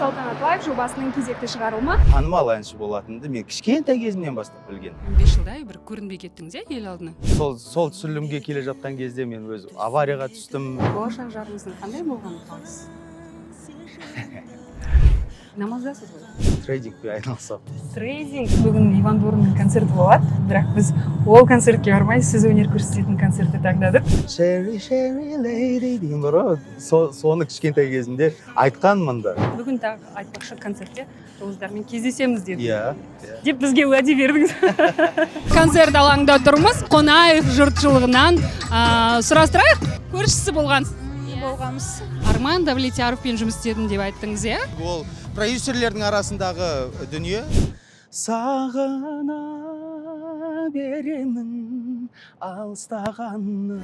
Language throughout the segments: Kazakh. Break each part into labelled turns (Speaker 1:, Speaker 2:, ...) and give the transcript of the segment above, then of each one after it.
Speaker 1: Салтанат Лайв жобасының кезекті шығарылымы.
Speaker 2: Танымал әнші болатынымды мен кішкентай кезімнен бастап білген.
Speaker 3: 5 жылдай бір көрінбей кеттіңіз ел алдына.
Speaker 2: Сол түсірілімге келе жатқан кезде мен өз аварияға түстім.
Speaker 3: Болашақ жарыңыздың қандай болғанын қалайсыз? Намаздасыз ғой?
Speaker 2: Трейдингпен айналысам.
Speaker 1: Трейдинг. Бүгін Иван Дорнның концерті болады, бірақ біз ол концертке бармай сіз өнер көрсететін концертті таңдадық.
Speaker 2: Sherry Lady деген бар ғой, соны кішкентай кезімде айтқанмын да.
Speaker 1: Бүгін тағы айтпақшы концертте жұлдыздармен кездесеміз деді.
Speaker 2: Иә.
Speaker 1: Деп бізге уәде бердіңіз.
Speaker 3: Концерт алаңында тұрмыз. Қонаев жұртшылығынан сұрастырайық. Көршісі болғансыз.
Speaker 4: Болғанбыз.
Speaker 3: Арман Давлетияровпен жұмыс істедім деп айттыңыз, иә?
Speaker 2: Ол продюсерлердің арасындағы дүние. Сағына беремін алыстағанны.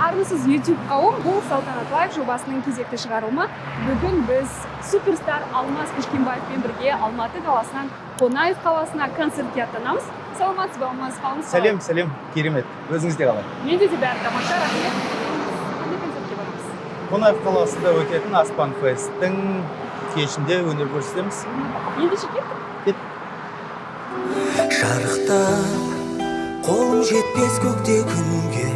Speaker 1: Армысыз YouTube қауым, бұл Салтанат Лайв жобасының кезекті шығарылымы. Бүгін біз суперстар Алмаз Кішкенбаевпен бірге Алматы қаласынан Қонаев қаласына концертке аттанамыз. Саламатсыз ба, Алмаз ханым?
Speaker 2: Сәлем, керемет. Өзіңізде қалай?
Speaker 1: Менде де бәрі тамаша, рахмет. Қандай концертке барамыз?
Speaker 2: Қонаев қаласында өтетін Аспан фесттің кешінде өнер көрсетеміз.
Speaker 1: Ендеше кеттік.
Speaker 5: Жарықтап қолым жетпес көкте күнге,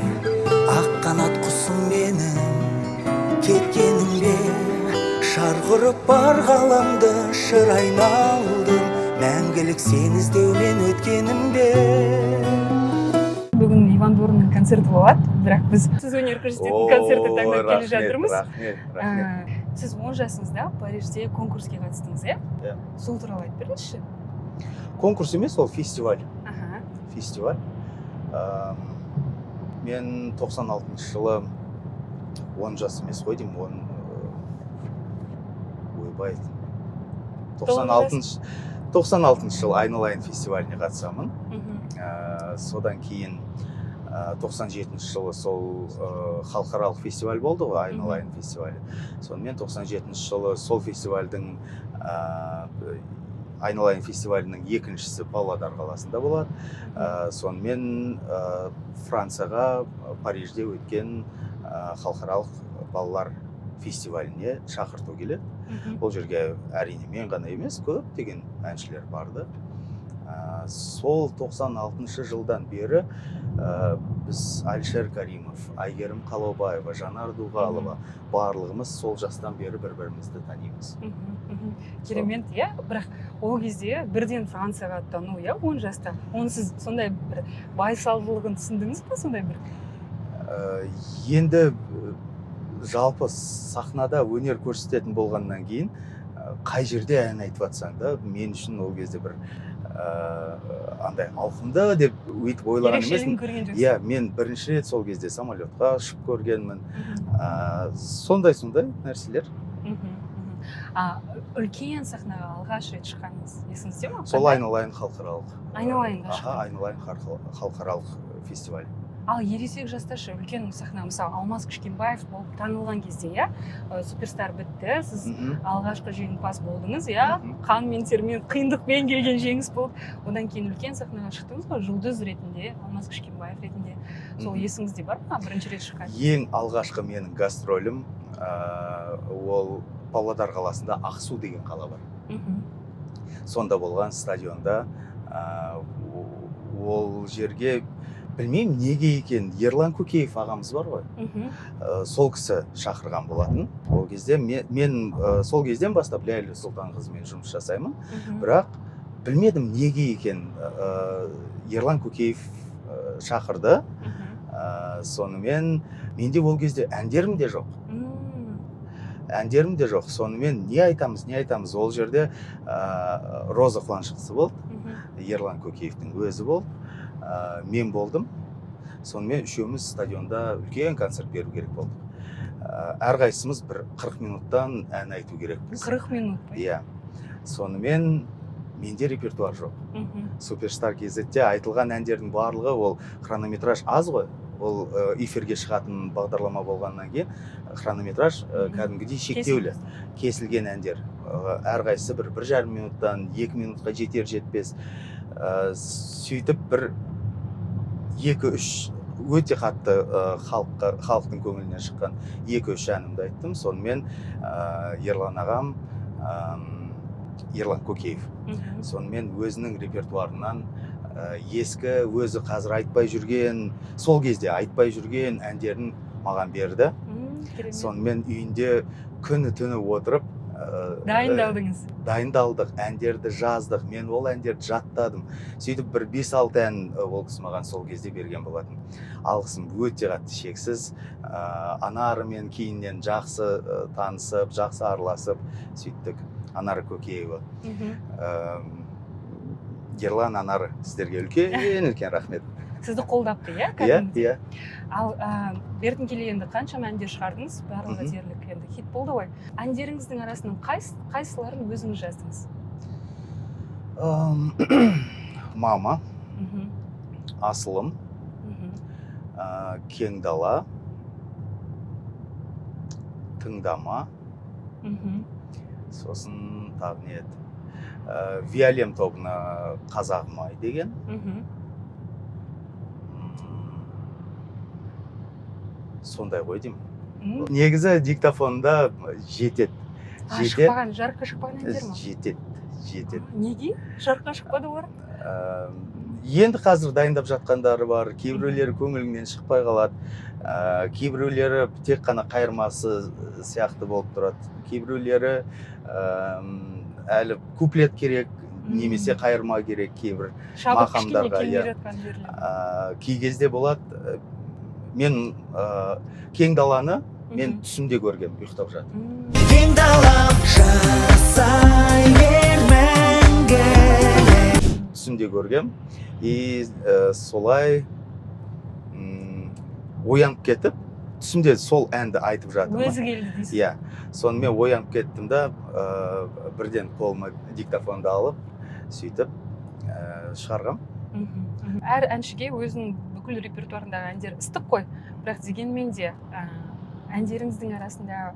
Speaker 5: ақ қанат құсым менің кеткеніңде, шарғырып бар ғаламды шыр айналдым, мәңгілік сен іздеумен өткенімде.
Speaker 1: Бүгін Иван Дорнның концерті болады, бірақ біз сіз өнер көрсететін концертті таңдап келе жатырмыз.
Speaker 2: Рахмет.
Speaker 1: Сіз 10 жасыңызда Парижде конкурске қатыстыңыз, иә?
Speaker 2: Иә.
Speaker 1: Сол туралы айтып беріңізші.
Speaker 2: Конкурс емес, ол фестиваль.
Speaker 1: Аха.
Speaker 2: Фестиваль. Мен 96 жылы 10 жас емес қой деймін, ойбай. 96 жыл айналайын фестиваліне қатысамын. Содан кейін 97 жылы сол халықаралық фестиваль болды ғой, айналайын фестивалі. Сонымен 97 жылы сол фестивальдің айналайын фестивалінің екіншісі Павлодар қаласында болады. Сонымен Францияға, Парижде өткен халықаралық балалар фестиваліне шақырту келеді. Ол жерге әрине мен ғана емес, көптеген әншілер барды. Сол 96 жылдан бері біз Әлішер Каримов, Айгерім Қалаубаева, Жанар Дұғалова барлығымыз сол жастан бері бір-бірімізді танимыз.
Speaker 1: Керемет, иә? Бірақ ол кезде бірден Францияға аттану, иә, 10 жаста. Оны сіз сондай бір байсалдылығын түсіндіңіз бе, сондай бір?
Speaker 2: Енді жалпы сахнада өнер көрсететін болғаннан кейін, қай жерде ән айтып жатсаң да, мен үшін ол кезде бір андай ауқымды деп өйтіп ойлаған емеспін.
Speaker 1: Ерекшелігін көрген жоқсыз?
Speaker 2: Иә, мен бірінші рет сол кезде самолетқа ұшып көргенмін. Сондай нәрселер.
Speaker 1: Үлкен сахнаға алғаш рет шыққаныңыз есіңізде ме?
Speaker 2: Сол айналайын халықаралық.
Speaker 1: Айналайынға шыққан.
Speaker 2: Айналайын халықаралық фестиваль.
Speaker 1: Ал ересек жасташы үлкен сахна, мысалы Алмаз Кішкенбаев болып танылған кезде, иә, суперстар бітті, сіз алғашқы жеңімпаз болдыңыз, иә, қан мен термен, қиындықпен келген жеңіс болды. Одан кейін үлкен сахнаға шықтыңыз ғой, жұлдыз ретінде, Алмаз Кішкенбаев ретінде. Сол есіңізде бар ма, бірінші рет шыққан?
Speaker 2: Ең алғашқы менің гастролім ол Павлодар қаласында Ақсу деген қала бар. Сонда болған стадионда ол жерге білмеймін неге екен, Ерлан Көкеев ағамыз бар ғой, сол кісі шақырған болатын. Ол кезде мен сол кезден бастап Ләйлі Сұлтан қызымен жұмыс жасаймын, бірақ білмедім неге екен, Ерлан Көкеев шақырды. Сонымен менде ол кезде әндерім де жоқ. Сонымен не айтамыз, ол жерде Роза Қуанышқызы болды, Ерлан Көкеевтің өзі болды. Мен болдым. Сонымен үшеуміз стадионда үлкен концерт беру керек болды. Әрқайсымыз бір 40 минуттан ән айту керекпіз.
Speaker 1: 40 минут па?
Speaker 2: Иә. Сонымен менде репертуар жоқ. Суперстар кезетте айтылған әндердің барлығы ол хронометраж аз ғой. Ол эфирге шығатын бағдарлама болғаннан кейін хронометраж кәдімгідей шектеулі. Кесілген әндер. Әрқайсысы бір 1,5 минуттан 2 минутқа жетер жетпес. Сөйтіп бір 2-3 өте қатты халықтың көңілінен шыққан 2-3 әнімді айттым. Сонымен Ерлан ағам, Ерлан Көкеев. Сонымен өзінің репертуарынан ескі, өзі қазір айтпай жүрген, сол кезде айтпай жүрген әндерін маған берді. Сонымен үйінде күні түні отырып дайындалдық, әндерді жаздық. Мен ол әндерді жаттадым. Сөйтіп бір 5-6 ән ол кісі маған сол кезде берген болатын. Алғысым өте қатты шексіз. Анарымен кейіннен жақсы танысып, жақсы араласып сөйттік. Анар Көкеева. Ерлан, Анар, сіздерге үлкен рахмет.
Speaker 1: Сізді қолдапты, иә?
Speaker 2: Иә.
Speaker 1: Ал бертін келе енді қаншама әндер шығардыңыз, барлығы дерлік енді хит болды ғой. Әндеріңіздің арасынан қайсыларын өзіңіз жаздыңыз?
Speaker 2: Мама, Асылым, Кең дала, Тыңдама, сосын тағы не еді? Виолем тобына Қазағым ай деген. Сондай ғой деймін. Негізі диктофонда жетеді.
Speaker 1: Жарыққа шықпаған әндер ма?
Speaker 2: Жетеді.
Speaker 1: Неге? Жарыққа шықпады олар?
Speaker 2: Енді қазір дайындап жатқандары бар, кейбіреулері көңіліңнен шықпай қалады, кейбіреулері тек қана қайырмасы сияқты болып тұрады, кейбіреулері әлі куплет керек, немесе қайырма керек кейбір мақамдарға. Кей кезде болады. Мен Кең даланы мен түсімде көргем, ұйықтап жатырмын.
Speaker 5: Кең далам жасай бер мәңгі.
Speaker 2: Түсімде көргем. И солай оянып кетіп, түсімде сол әнді айтып жатырмын.
Speaker 1: Өзі келді дейсіз.
Speaker 2: Иә. Сонымен оянып кеттім да, бірден қолыма диктофонды алып, сөйтіп шығарғам.
Speaker 1: Әр әншіге өзінің бүкіл репертуарындағы әндер ыстық қой. Бірақ дегенмен де әндеріңіздің арасында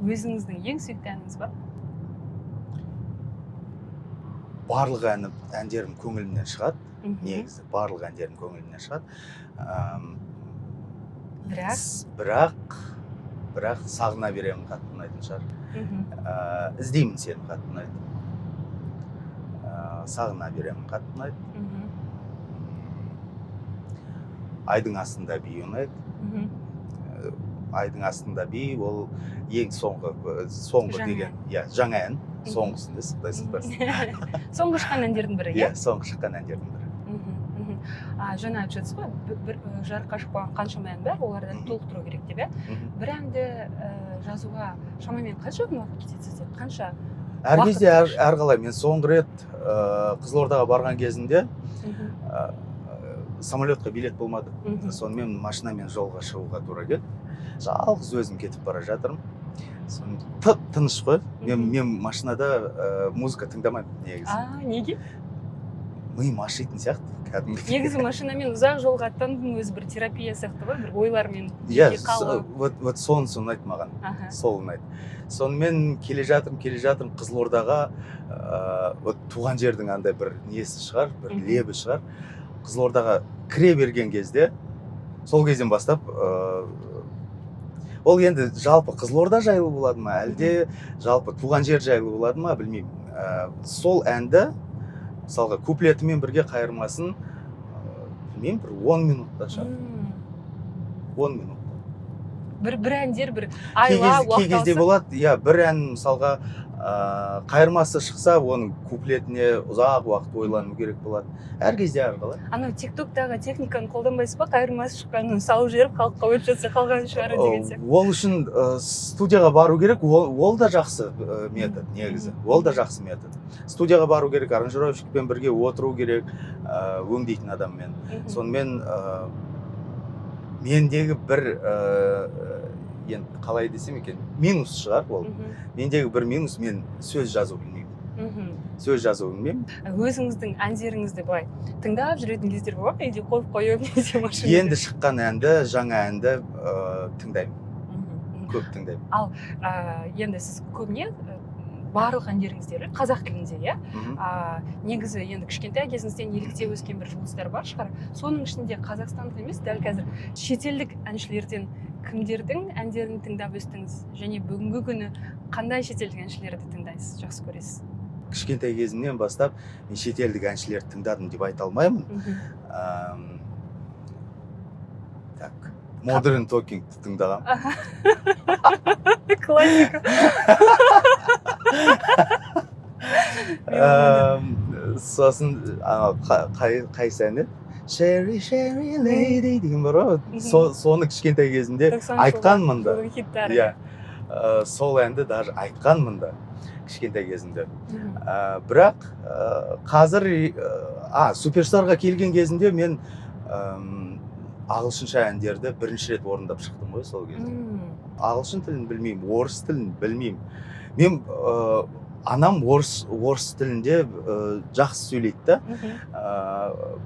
Speaker 1: өзіңіздің ең сүйікті әніңіз бар?
Speaker 2: Барлық әндерім көңілімнен шығады. Негізі барлық әндерім көңілімнен шығады. Бірақ сағына беремін қатты ұнайтын шығар. Іздеймін сені қатты ұнайды. Сағына беремін қатты ұнайды. Айдың астында би ұнайды. Айдың астында би ол ең соңғы деген, жаңа ән, соңғысында сықтай.
Speaker 1: Соңғы шыққан әндердің бірі,
Speaker 2: иә? Соңғы шыққан әндердің бірі.
Speaker 1: Жаңа айтып жатсыз ғой, жарыққа шықпаған қаншама ән бар, оларды толықтыру керек деп, иә? Bir әнді жазуға шамамен қанша күн уақыт кетеді сізде? Қанша?
Speaker 2: Әр кезде әрқалай. Мен соңғы рет Қызылордаға барған кезінде самолетқа билет болмады. Сонымен машинамен жолға шығуға тура келді. Жалғыз өзім кетіп бара жатырмын. Тыныш қой. Мен машинада музыка тыңдамаймын негізі.
Speaker 1: Неге?
Speaker 2: Миым ашитын сияқты.
Speaker 1: Негізі машинамен ұзақ жолға аттандың өзі бір терапия сияқты ғой, бір ойлармен
Speaker 2: вот соны ұнайды маған. Сол ұнайды. Сонымен келе жатырмын Қызылордаға, туған жердің андай бір несі шығар, бір лебі шығар. Қызылордаға кіре берген кезде, сол кезден бастап, ол енді жалпы Қызылорда жайлы болады ма, әлде жалпы туған жер жайлы болады ма, білмеймін. Сол әнді, мысалға, куплетімен бірге қайырмасын, білмеймін, бір 10 минутта шығар. 10 минутта.
Speaker 1: Бір әндер, бір айла, уақыт алса.
Speaker 2: Кей кезде болады, бір ән, мысалға, қайырмасы шықса, оның куплетіне ұзақ уақыт ойлану керек болады. Әр кезде әрқалай.
Speaker 1: Анау тиктоктағы техниканы қолданбайсыз ба? Қайырмасы шыққанын салып жіберіп, халыққа өрт жатса қалған шығар деген сияқты.
Speaker 2: Ол үшін студияға бару керек, ол да жақсы метод негізі. Ол да жақсы метод. Студияға бару керек, аранжировщикпен бірге отыру керек, өңдейтін адаммен. Сонымен мендегі бір енді қалай десем екен, минус шығар ол. Мендегі бір минус, мен сөз жазу білмеймін.
Speaker 1: Өзіңіздің әндеріңізді былай тыңдап жүретін кездер бар ма? Үйде қойып қойып немесе машинада?
Speaker 2: Енді шыққан әнді, жаңа әнді тыңдаймын. Көп тыңдаймын.
Speaker 1: Ал енді сіз көбіне барлық әндеріңіздер қазақ тілінде, иә?
Speaker 2: Мгм.
Speaker 1: Негізі енді кішкентай кезіңізден еліктеп өскен бір жұлдыздар бар шығар. Соның ішінде қазақстандық емес, дәл қазір шетелдік әншілерден кімдердің әндерін тыңдап өстіңіз және бүгінгі күні қандай шетелдік әншілерді тыңдайсыз, жақсы көресіз?
Speaker 2: Кішкентай кезімнен бастап мен шетелдік әншілерді тыңдадым деп айта алмаймын. Так, Modern Talking'ті тыңдағам.
Speaker 1: Классика.
Speaker 2: Сосын қайсы әні? Sherry, Sherry Lady деген бар ғой. Соны кішкентай кезімде айтқанмын да.
Speaker 1: Хиттар.
Speaker 2: Иә. Сол әнді даже айтқанмын да кішкентай кезімде. Бірақ қазір Суперстарға келген кезімде мен ағылшынша әндерді бірінші рет орындап шықтым ғой сол кезде. Ағылшын тілін білмеймін, орыс тілін білмеймін. Мен анам орыс тілінде жақсы сөйлейді да.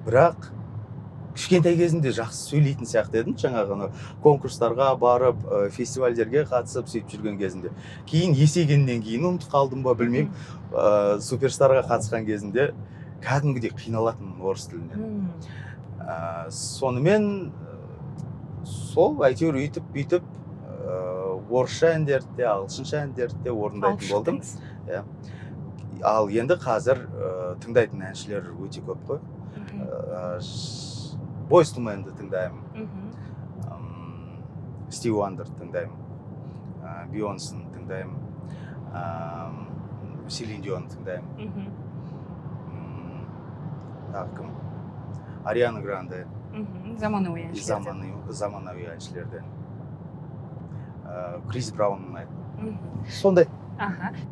Speaker 2: Бірақ кішкентай кезінде жақсы сөйлейтін сияқты едім. Жаңағы конкурстарға барып, фестивальдерге қатысып сөйтіп жүрген кезінде. Кейін есейгеннен кейін ұмытып қалдым ба білмеймін. Суперстарға қатысқан кезінде кәдімгідей қиналатынмын орыс тілінен. Сонымен сол әйтеуір үйтіп орысша әндерді де, ағылшынша әндерді де орындайтын болдым. Ал енді қазір тыңдайтын әншілер өте көп қой. Boyz II Men'ді тыңдаймын. Stevie Wonder'ды тыңдаймын. Beyoncé'ны тыңдаймын. Celine Dion'ды тыңдаймын. Кім? Ariana Grande.
Speaker 1: Заманауи әншілерден.
Speaker 2: Заманауи әншілерден. Крис Браун ұнайды. Сондай.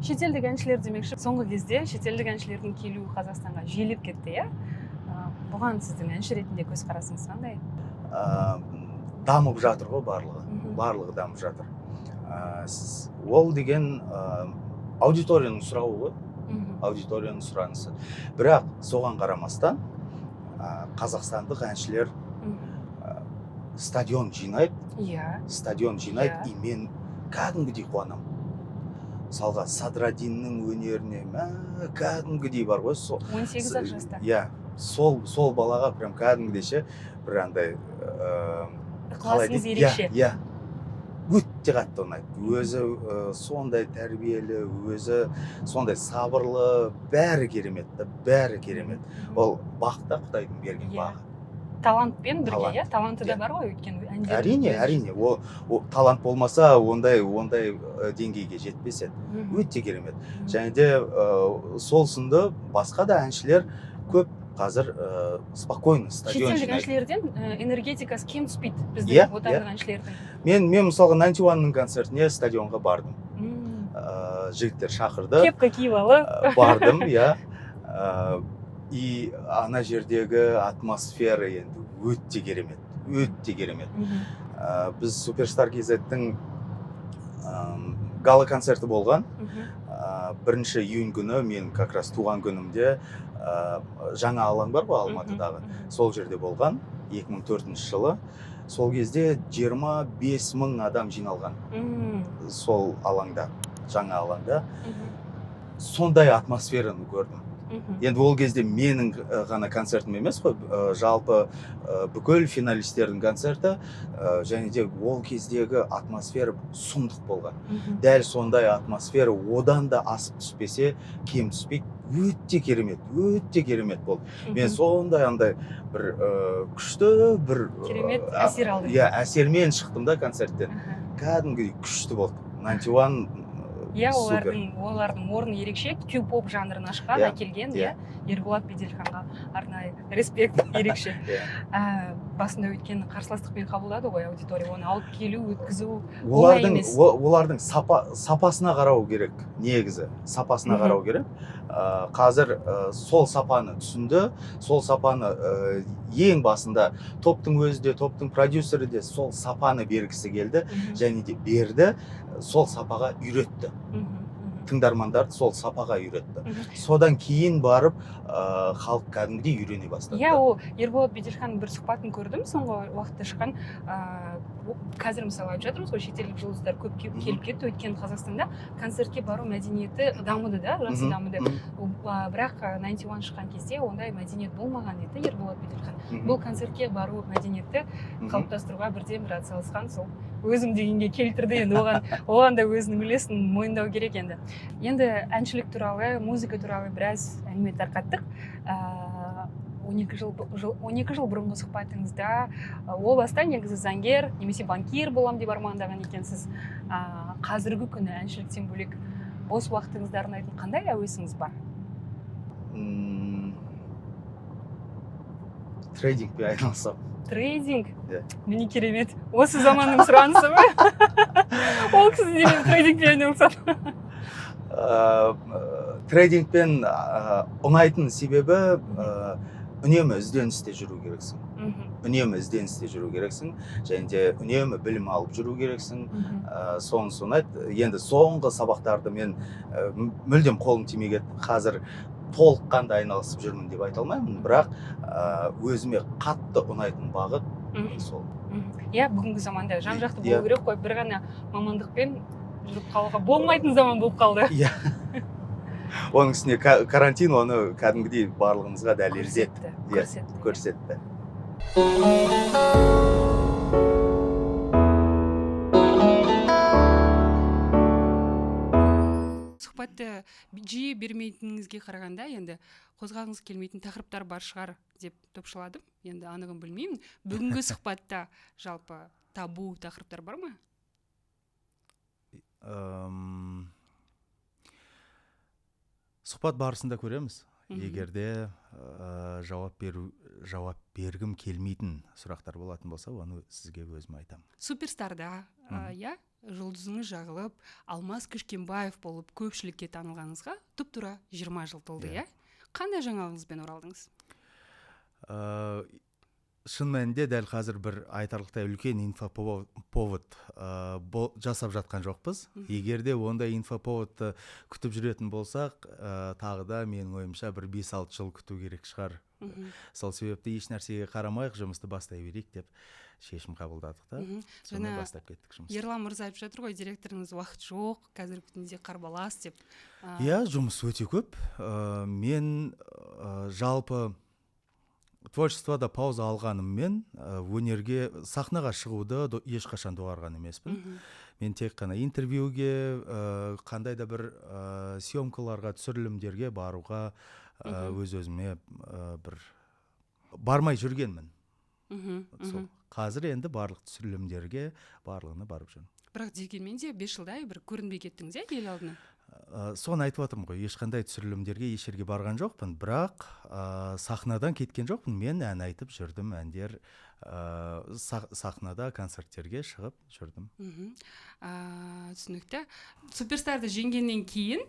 Speaker 1: Шетелдік әншілер демекші, соңғы кезде шетелдік әншілердің келуі Қазақстанға жиілеп кетті, иә? Бұған сіздің әнші ретінде көзқарасыңыз қандай?
Speaker 2: Дамып жатыр ғой барлығы. Барлығы дамып жатыр. Ол деген аудиторияның сұрауы ғой. Аудиторияның сұранысы. Бірақ соған қарамастан қазақстандық әншілер стадион жинайды. Стадион жинайды, и мен кәдімгідей қуанамын. Мысалға Садрадиннің өнеріне кәдімгідей бар ғой.
Speaker 1: 18 жаста.
Speaker 2: Иә, сол балаға прям кәдімгідей бір андай
Speaker 1: ықыласыңыз ерекше.
Speaker 2: Иә, өте қатты ұнайды. Өзі сондай тәрбиелі, өзі сондай сабырлы, бәрі керемет, бәрі керемет. Ол бақ та Құдайдың берген бағы.
Speaker 1: Талантпен бірге, иә? Таланты да бар ғой өйткені әндер.
Speaker 2: Әрине. Ол талант болмаса, ондай деңгейге жетпес еді. Өте керемет. Және де сол сынды басқа да әншілер көп қазір спокойно стадион жинайды.
Speaker 1: Шетелдік әншілерден энергетикасы кем түспейді біздің отандық әншілердің.
Speaker 2: Мен мысалға 91-ның концертіне стадионға бардым. Жігіттер шақырды.
Speaker 1: Кепка киіп алып.
Speaker 2: Бардым, иә. И ана жердегі атмосфера енді өте керемет. Біз Суперстар KZ-дің гала концерті болған. 1 июнь күні мен как раз туған күнімде жаңа алаң бар ғой Алматыдағы. Сол жерде болған 2004 жылы. Сол кезде 25 мың адам жиналған. Сол алаңда, жаңа алаңда. Сондай атмосфераны көрдім. Енді ол кезде менің ғана концертім емес қой, жалпы бүкіл финалистердің концерті, және де ол кездегі атмосфера сұмдық болған. Дәл сондай атмосфера одан да асып түспесе, кем түспейді, өте керемет болды. Мен сондай бір күшті, бір
Speaker 1: керемет әсер алдым.
Speaker 2: Иә, әсермен шықтым да концерттен. Кәдімгідей күшті болды. 91
Speaker 1: Иә, олардың орны ерекше, кю-поп жанрын ашқан, әкелген, Ерболат Беделханға арнайы респект ерекше. Басында өткен қарсыластықпен қабылдады ғой аудитория, оны алып келу, өткізу оңай емес.
Speaker 2: Олардың сапасына қарау керек, негізі, сапасына қарау керек. Қазір сол сапаны түсінді, сол сапаны ең басында топтың өзі де, топтың продюсері де сол сапаны бергісі келді, және де берді, сол сапаға үйретті. Тыңдармандарды сол сапаға үйретті. Содан кейін барып халық кәдімгідей үйрене бастады.
Speaker 1: Иә, ол Ерболат Бедерханның бір сұхбатын көрдім, соңғы уақытта шыққан. Қазір мысалы айтып жатырмыз ғой, шетелдік жұлдыздар көп келіп кетті, өйткені Қазақстанда концертке бару мәдениеті дамыды да, жақсы дамыды. Бірақ 91 шыққан кезде ондай мәдениет болмаған еді Ерболат Бедерхан. Бұл концертке бару мәдениетті қалыптастыруға бірден бір атсалысқан, сол өзім дегенге келтірді. Енді оған да өзінің үлесін мойындау керек енді. Енді әншілік туралы, музыка туралы біраз әңгіме тарқаттық. 12 жыл бұрынғы сұхбатыңызда ол баста негізі заңгер немесе банкир болам деп армандаған екенсіз. Қазіргі күні әншіліктен бөлек бос уақытыңызды арнайтын қандай әуесіңіз бар?
Speaker 2: Трейдингпен айналысам.
Speaker 1: Трейдинг?
Speaker 2: Иә.
Speaker 1: Міне керемет. Осы заманның сұранысы ба? Ол кісі деген трейдингпен айналысам.
Speaker 2: Трейдингпен ұнайтын себебі үнемі ізденісте жүру керексің. Үнемі ізденісте жүру керексің, және де үнемі білім алып жүру керексің. Соны айтты. Енді соңғы сабақтарды мен мүлдем қолым тимей кетті. Қазір толыққанды айналысып жүрмін деп айта алмаймын, бірақ өзіме қатты ұнайтын бағыт сол.
Speaker 1: Иә, бүгінгі заманда жан-жақты болу керек қой, бір ғана мамандықпен жүріп қалуға болмайтын заман болып қалды.
Speaker 2: Иә. Оның үстіне карантин оны кәдімгідей барлығымызға дәлелдеді. Көрсетті.
Speaker 3: Сұхбатты жиі бермейтініңізге қарағанда, енді қозғағыңыз келмейтін тақырыптар бар шығар деп топшыладым. Енді анығын білмеймін. Бүгінгі сұхбатта жалпы табу тақырыптар бар ма?
Speaker 2: Сұхбат барысында көреміз. Егерде жауап бергім келмейтін сұрақтар болатын болса, оны сізге өзім айтамын.
Speaker 3: Суперстарда, иә, жұлдызыңыз жағылып, Алмаз Кішкенбаев болып көпшілікке танылғаныңызға тұп-тура 20 жыл толды, иә? Қандай жаңалығыңызбен оралдыңыз?
Speaker 2: Шын мәнінде дәл қазір бір айтарлықтай үлкен инфоповод жасап жатқан жоқпыз. Егерде ондай инфоповодты күтіп жүретін болсақ, тағы да менің ойымша бір 5-6 жыл күту керек шығар. Сол себепті еш нәрсеге қарамайық, жұмысты бастай берейік деп шешім қабылдадық та. Соны бастап кеттік жұмысты.
Speaker 3: Ерлан мырза айтып жатыр ғой, директорыңыз уақыт жоқ, қазіргі күнде қарбалас деп.
Speaker 2: Иә, жұмыс өте көп. Мен жалпы творчествода пауза алғаныммен өнерге, сахнаға шығуды ешқашан доғарған емеспін. Мен тек қана интервьюге, қандай да бір съемкаларға, түсірілімдерге баруға өз-өзіме бір бармай жүргенмін. Қазір енді барлық түсірілімдерге барлығына барып жүрмін.
Speaker 3: Бірақ дегенмен де 5 жылдай бір көрінбей кеттіңіз, иә, ел алдына?
Speaker 2: Соны айтып отырмын ғой, ешқандай түсірілімдерге еш жерге барған жоқпын, бірақ сахнадан кеткен жоқпын. Мен ән айтып жүрдім, әндер сахнада концерттерге шығып жүрдім.
Speaker 3: Түсінікті. Суперстарды жеңгеннен кейін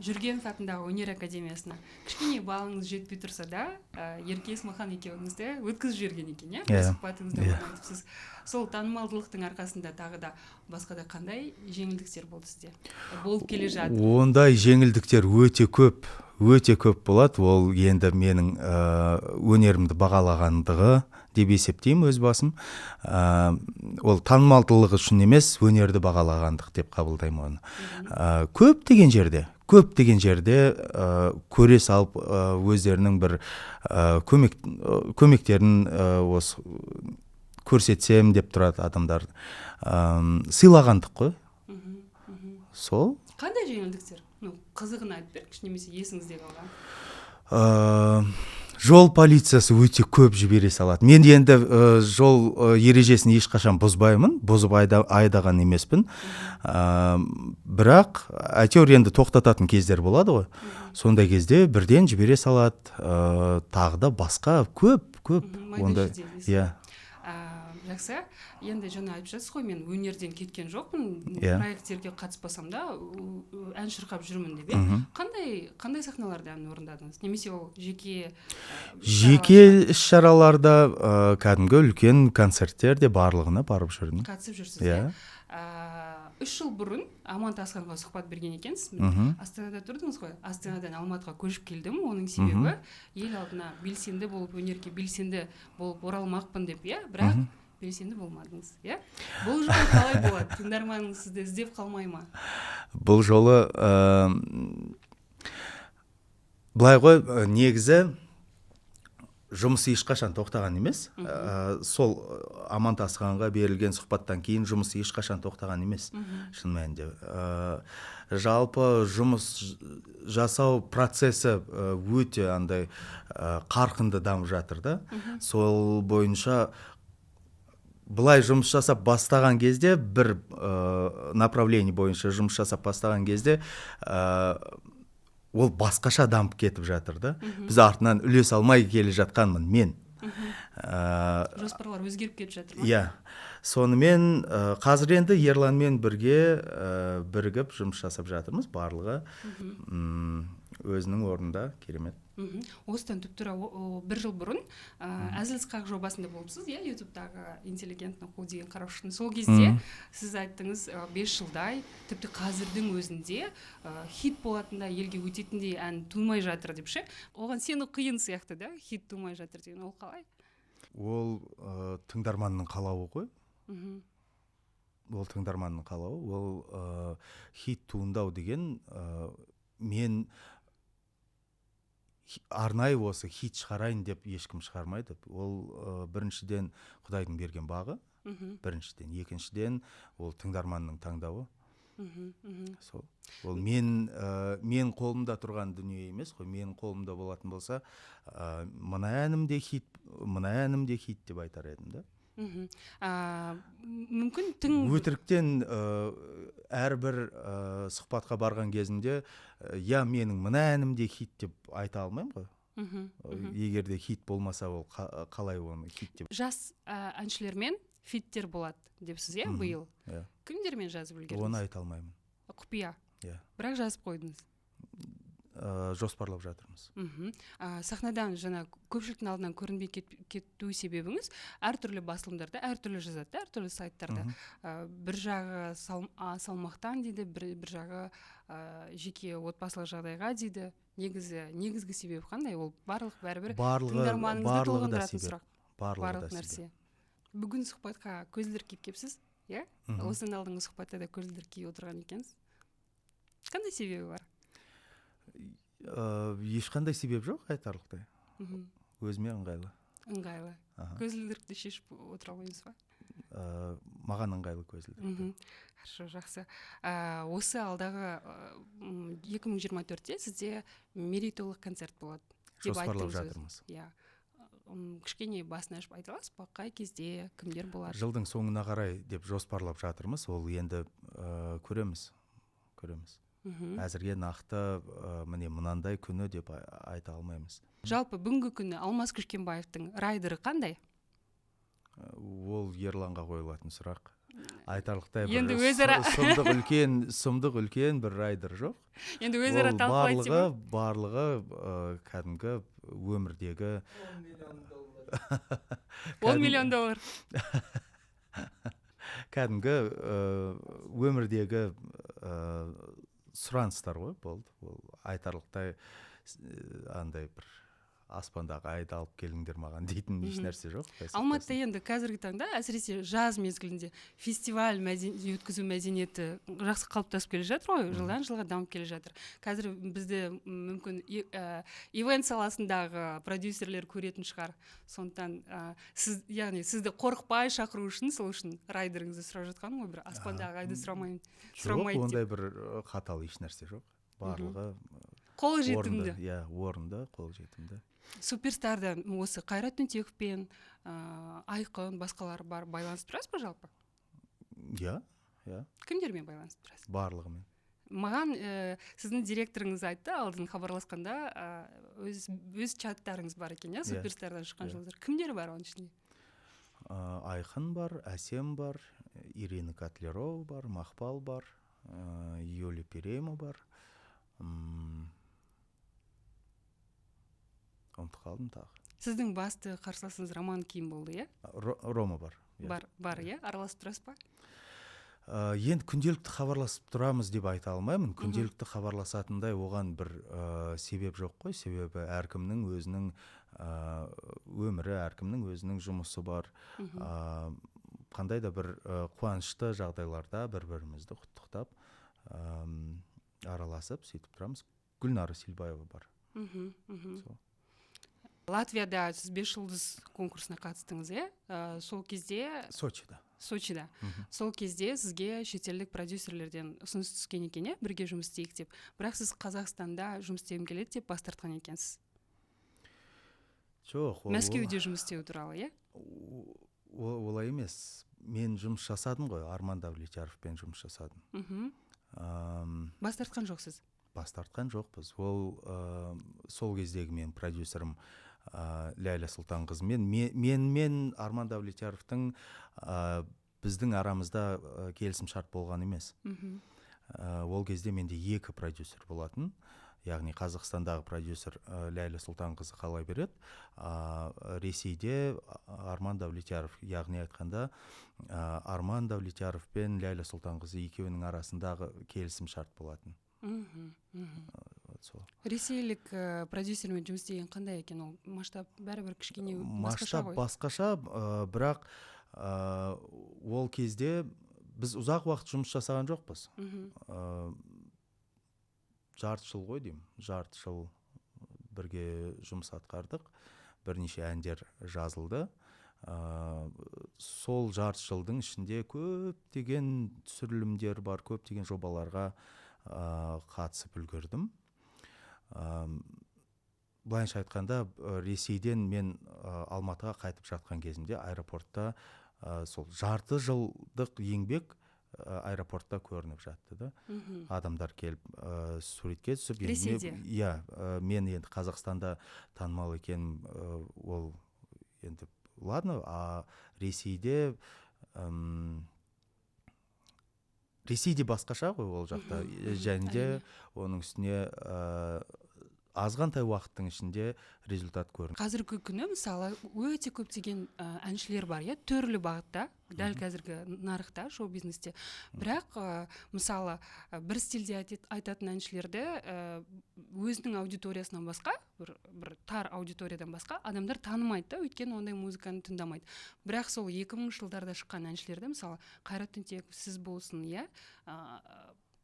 Speaker 3: Жүргенов атындағы өнер академиясына кішкене балыңыз жетпей тұрса да, Ерке Есмахан екеуіңізді өткізіп жіберген екен, иә? Сұхбатыңызда айтыпсыз. Сол танымалдылықтың арқасында тағы да басқа да қандай жеңілдіктер болды сізде? Болып келе жатыр.
Speaker 2: Ондай жеңілдіктер өте көп болады. Ол енді менің өнерімді бағалағандығы деп есептеймін өз басым. Ол танымалдылық үшін емес, өнерді бағалағандық деп қабылдаймын оны. Көптеген жерде көре салып өздерінің бір көмектерін көрсетсем деп тұрады адамдар. Сыйлағандық қой. Сол.
Speaker 3: Қандай жеңілдіктер? Қызығын айтып беріңізші, немесе есіңізде қалған?
Speaker 2: Жол полициясы өте көп жібере салады. Мен енді жол ережесін ешқашан бұзбаймын, бұзып айдаған емеспін. Бірақ әйтеуір енді тоқтататын кездер болады ғой. Сондай кезде бірден жібере салады. Тағы да басқа көп.
Speaker 3: Майда жедел. Жақсы. Енді жаңа айтып жатсыз ғой, мен өнерден кеткен жоқпын, проекттерге қатыспасам да ән шырқап жүрмін деп. Қандай сахналарда ән орындадыңыз? Немесе ол жеке
Speaker 2: іс-шараларда, кәдімгі үлкен концерттерде барлығына барып жүрдім.
Speaker 3: Қатысып жүрсіз, иә? жыл бұрын Аманат Асханға сұхбат берген екенсіз. Астанада тұрдыңыз ғой. Астанадан Алматыға көшіп келдім. Оның себебі ел алдына белсенді болып, өнерге белсенді болып оралмақпын деп, бірақ белсенді болмадыңыз, Бұл жолы қалай болады? Тыңдарманыңыз сізді іздеп қалмай ма?
Speaker 2: Бұл жолы былай ғой, негізі жұмыс ешқашан тоқтаған емес. Сол Аманат Асханға берілген сұхбаттан кейін жұмыс ешқашан тоқтаған емес, шын мәнінде. Жалпы жұмыс жасау процесі өте андай қарқынды дамып жатыр да. Сол бойынша былай жұмыс жасап бастаған кезде, бір направление бойынша жұмыс жасап бастаған кезде ол басқаша дамып кетіп жатыр да. Біз артынан үлес алмай келе жатқанмын мен.
Speaker 3: Жоспарлар өзгеріп кетіп жатыр ма?
Speaker 2: Иә. Сонымен қазір енді Ерланмен бірге бірігіп жұмыс жасап жатырмыз, барлығы өзінің орнында, керемет.
Speaker 3: Осыдан түптіра 1 жыл бұрын әзіл-сықақ жобасында болыпсыз, ютубтағы интеллигентный ху деген қараушының. Сол кезде сіз айттыңыз 5 жылдай, тіпті қазірдің өзінде хит болатында, елге өтетіндей ән тумай жатыр деп ше. Оған сені қиын сияқты да, хит тумай жатыр деген, ол қалай?
Speaker 2: Ол тыңдарманның қалауы ғой. Ол тыңдарманның қалауы. Ол хит туындау деген мен арнайы осы хит шығарайын деп ешкім шығармайды. Ол біріншіден Құдайдың берген бағы, біріншіден. Екіншіден ол тыңдарманның таңдауы. Ол мен қолымда тұрған дүние емес қой. Мен қолымда болатын болса, мына әнім де хит деп айтар едім да.
Speaker 3: Мүмкін
Speaker 2: өтіріктен әрбір сұхбатқа барған кезімде менің мына әнім де хит деп айта алмаймын ғой. Егер де хит болмаса, ол қалай оны хит деп.
Speaker 3: Жас әншілермен фиттер болады депсіз, биыл? Кімдермен жазып үлгердіңіз?
Speaker 2: Оны айта алмаймын.
Speaker 3: Құпия. Бірақ жазып қойдыңыз.
Speaker 2: Жоспарлап жатырмыз.
Speaker 3: Сахнадан жаңа көпшіліктің алдынан көрінбей кету себебіңіз әртүрлі басылымдарда, әртүрлі жазады, әртүрлі сайттарда. Бір жағы салмақтан дейді, бір жағы жеке отбасылық жағдайға дейді. Негізгі себеп қандай? Ол бәрібір тыңдарманыңызды толғандыратын сұрақ. Барлық нәрсе. Бүгін сұхбатқа көзілдір киіп кепсіз, осыдан алдыңғы сұхбатта да көзілдір киіп отырған екенсіз. Қандай себебі бар?
Speaker 2: Ешқандай себеп жоқ, айтарлықтай. Өзіме ыңғайлы.
Speaker 3: Ыңғайлы. Көзілдірікті шешіп отыра алмайсыз ба?
Speaker 2: Маған ыңғайлы көзілдірік.
Speaker 3: Хорошо, жақсы. Осы алдағы 2024-те сізде мерейтойлық концерт болады.
Speaker 2: Жоспарлап жатырмыз.
Speaker 3: Кішкене басын ашып айта аласыз ба? Қай кезде, кімдер болады?
Speaker 2: Жылдың соңына қарай деп жоспарлап жатырмыз. Ол енді көреміз. Әзірге нақты міне мынандай күні деп айта алмаймыз.
Speaker 3: Жалпы бүгінгі күні Алмас Күшкенбаевтың райдері қандай?
Speaker 2: Ол Ерланға қойылатын сұрақ. Айтарлықтай
Speaker 3: енді
Speaker 2: бір сұмдық үлкен бір райдер жоқ.
Speaker 3: Енді өзара талқылайды ма?
Speaker 2: Барлығы кәдімгі өмірдегі
Speaker 3: $10 миллион.
Speaker 2: Кәдімгі өмірдегі сұраныстар ғой, болды. Ол айтарлықтай андай бір аспандағы айды алып келіңдер маған дейтін еш нәрсе жоқ.
Speaker 3: Алматыда енді қазіргі таңда әсіресе жаз мезгілінде фестиваль өткізу мәдениеті жақсы қалыптасып келе жатыр ғой, жылдан жылға дамып келе жатыр. Қазір бізді мүмкін ивент саласындағы продюсерлер көретін шығар. Сондықтан сізді қорықпай шақыру үшін, сол үшін райдеріңізді сұрап жатқан ғой, бір аспандағы айды сұрамайды.
Speaker 2: Жоқ, ондай бір қатал еш нәрсе жоқ. Барлығы
Speaker 3: қол жетімді.
Speaker 2: Орынды, қол жетімді.
Speaker 3: Суперстарда осы Қайрат Түнтековпен, Айқын, басқалар бар, байланысып тұрасыз ба жалпы?
Speaker 2: Иә.
Speaker 3: Кімдермен байланысып тұрасыз?
Speaker 2: Барлығымен.
Speaker 3: Маған сіздің директорыңыз айтты, алдын хабарласқанда өз чаттарыңыз бар екен, суперстардан шыққан жылдар. Кімдер бар оның ішінде?
Speaker 2: Айқын бар, Әсем бар, Ирина Котлярова бар, Мақпал бар, Юлия Перейма бар. Ұмытып қалдым тағы.
Speaker 3: Сіздің басты қарсыласыңыз Роман Ким болды,
Speaker 2: Рома бар.
Speaker 3: Бар, араласып тұрасыз ба?
Speaker 2: Енді күнделікті хабарласып тұрамыз деп айта алмаймын. Күнделікті хабарласатындай оған бір себеп жоқ қой. Себебі әркімнің өзінің өмірі, әркімнің өзінің жұмысы бар. Қандай да бір қуанышты жағдайларда бір-бірімізді құттықтап араласып сөйтіп тұрамыз. Гүлнара Силбаева бар.
Speaker 3: Латвияда сіз 5 жұлдыз конкурсына қатыстыңыз, сол кезде Сочида. Сол кезде сізге шетелдік продюсерлерден ұсыныс түскен екен, бірге жұмыс істейік деп. Бірақ сіз Қазақстанда жұмыс істегім келеді деп бас тартқан екенсіз.
Speaker 2: Жоқ,
Speaker 3: Мәскеуде жұмыс істеу туралы,
Speaker 2: олай емес. Мен жұмыс жасадым ғой, Арман Давлетьяровпен жұмыс жасадым.
Speaker 3: Бас тартқан жоқсыз?
Speaker 2: Бас тартқан жоқпыз. Ол сол кездегі мен продюсерім Ләйла Сұлтанқызымен. Мен Арман Давлетьяровтың біздің арамызда келісім шарт болған емес. Ол кезде менде 2 продюсер болатын. Яғни Қазақстандағы продюсер Ләйла Сұлтанқызы қалай береді. Ресейде Арман Давлетьяров, яғни айтқанда Арман Давлетьяров пен Ләйла Сұлтанқызы екеуінің арасындағы келісім шарт болатын.
Speaker 3: Ресейлік продюсермен жұмыс істеген қандай екен? Ол масштаб бәрібір кішкене басқаша ғой.
Speaker 2: Масштаб басқаша, бірақ ол кезде біз ұзақ уақыт жұмыс жасаған жоқпыз. Жарты жыл ғой деймін. Жарты жыл бірге жұмыс атқардық. Бірнеше әндер жазылды. Сол жарты жылдың ішінде көптеген түсірілімдер бар, көптеген жобаларға қатысып үлгердім. Былайынша айтқанда, Ресейден мен Алматыға қайтып жатқан кезімде аэропортта сол жарты жылдық еңбек аэропортта көрініп жатты да. Адамдар келіп суретке түсіп,
Speaker 3: Ресейде?
Speaker 2: Мен енді Қазақстанда танымал екен, ол енді ладно, а Ресейде басқаша ғой ол жақта. Және де оның үстіне азғантай уақыттың ішінде результат көрінді.
Speaker 3: Қазіргі күні мысалы өте көптеген әншілер бар, түрлі бағытта, дәл қазіргі нарықта, шоу-бизнесте. Бірақ мысалы бір стильде айтатын әншілерді өзінің аудиториясынан басқа, бір тар аудиториядан басқа адамдар танымайды, өйткені ондай музыканы тыңдамайды. Бірақ сол 2000 жылдарда шыққан әншілерді, мысалы Қайрат Түнтеков, сіз болсын,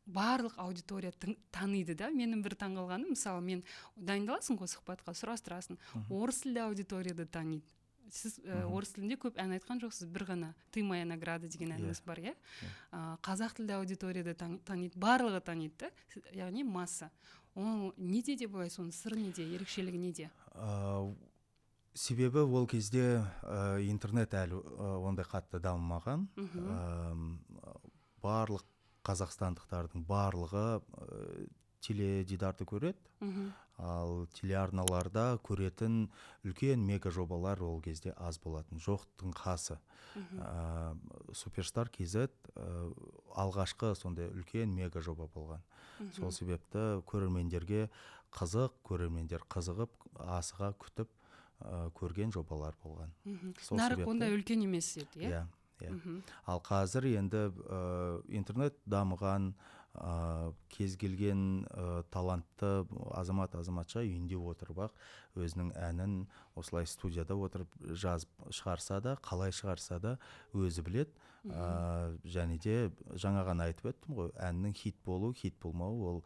Speaker 3: барлық аудитория таниды да. Менің бір таңғалғаным, мысалы мен дайындаласың ғой сұхбатқа, сұрастырасың, орыс тілді аудиторияды таниды. Сіз орыс тілінде көп ән айтқан жоқсыз, бір ғана «Ты моя награда» деген әніңіз бар, қазақ тілді аудиторияды таниды, барлығы таниды, яғни масса. Ол неде деп ойлайсыз, оның сыры неде, ерекшелігі неде?
Speaker 2: Себебі ол кезде интернет әлі ондай қатты дамымаған. Барлық қазақстандықтардың барлығы теледидарды көреді, ал телеарналарда көретін үлкен мега жобалар ол кезде аз болатын, жоқтың қасы. Суперстар KZ алғашқы сондай үлкен мега жоба болған. Сол себепті көрермендерге қызық, көрермендер қызығып, асыға күтіп көрген жобалар болған.
Speaker 3: Нарық ондай үлкен емес еді,
Speaker 2: Ал қазір енді интернет дамыған, кез келген талантты азаматша үйінде отырып өзінің әнін осылай студияда отырып жазып шығарса да, қалай шығарса да өзі білет. Және де жаңа ғана айтып өттім ғой, әннің хит болу, хит болмауы ол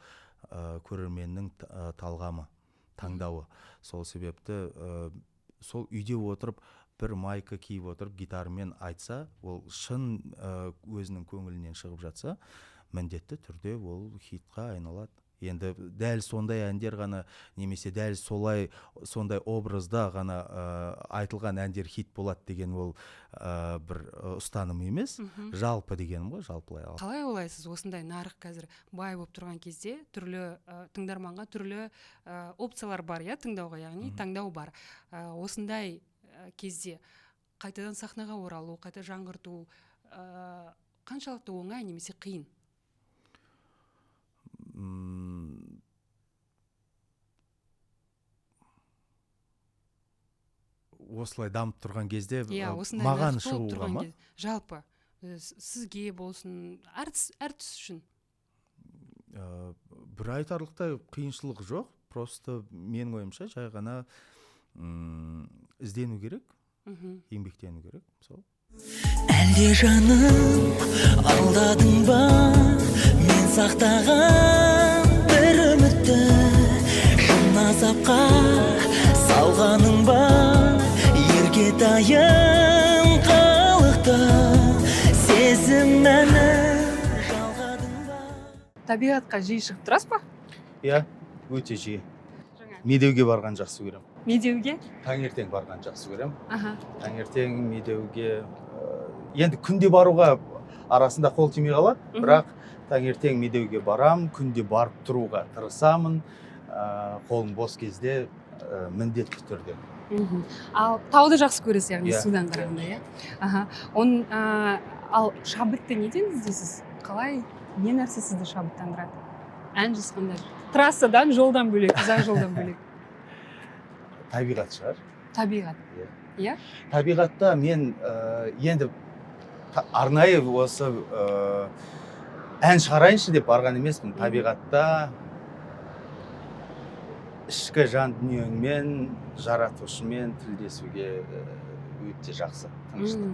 Speaker 2: көрерменнің талғамы, таңдауы. Сол себепті сол үйде отырып бір майка киіп отырып гитарамен айтса, ол шын өзінің көңілінен шығып жатса, міндетті түрде ол хитқа айналады. Енді дәл сондай әндер ғана, немесе дәл сондай образда ғана айтылған әндер хит болады деген ол бір ұстаным емес, жалпы дегенім ғой, жалпылай алып.
Speaker 3: Қалай ойлайсыз, осындай нарық қазір бай болып тұрған кезде түрлі тыңдарманға түрлі опциялар бар, тыңдауға, яғни таңдау бар. Осындай кезде қайтадан сахнаға оралу, қайта жаңғырту қаншалықты оңай немесе қиын?
Speaker 2: Осылай дамып тұрған кезде маған шығуға ма?
Speaker 3: Жалпы сізге болсын әртіс үшін?
Speaker 2: Бір айтарлықтай қиыншылық жоқ, просто менің ойымша жай ғана іздену керек, еңбектену керек, сол.
Speaker 5: Әлде жаным алдадың ба, мен сақтаған бір үмітті, шын азапқа салғаның ба, ерге дайын қалықты, сезім мәні жалғадың ба.
Speaker 1: Табиғатқа жиі шығып тұрасыз ба?
Speaker 2: Иә, өте жиі.
Speaker 1: Жаңа
Speaker 2: Медеуге барған жақсы көрем.
Speaker 1: медеуге?
Speaker 2: Таңертең барған жақсы көрем.
Speaker 1: Аха.
Speaker 2: Таңертең медеуге енді күнде баруға арасында қол тимей қалады, бірақ таңертең медеуге барам, күнде барып тұруға тырысамын, қолым бос кезде міндетті түрде.
Speaker 1: Ал тауды жақсы көресіз, яғни
Speaker 2: Иә.
Speaker 1: судан қарағанда, иә? Аха. Ал шабытты неден іздейсіз? Қалай, не нәрсе сізді шабыттандырады? Ән жазғанда, трассадан, жолдан бөлек, ұзақ жолдан бөлек.
Speaker 2: Табиғат шығар.
Speaker 1: Табиғат. Иә?
Speaker 2: Табиғатта мен енді арнайы осы ән шығарайыншы деп барған емеспін. Табиғатта ішкі жан дүниеңмен, жаратушымен тілдесуге өте жақсы, тыныштық.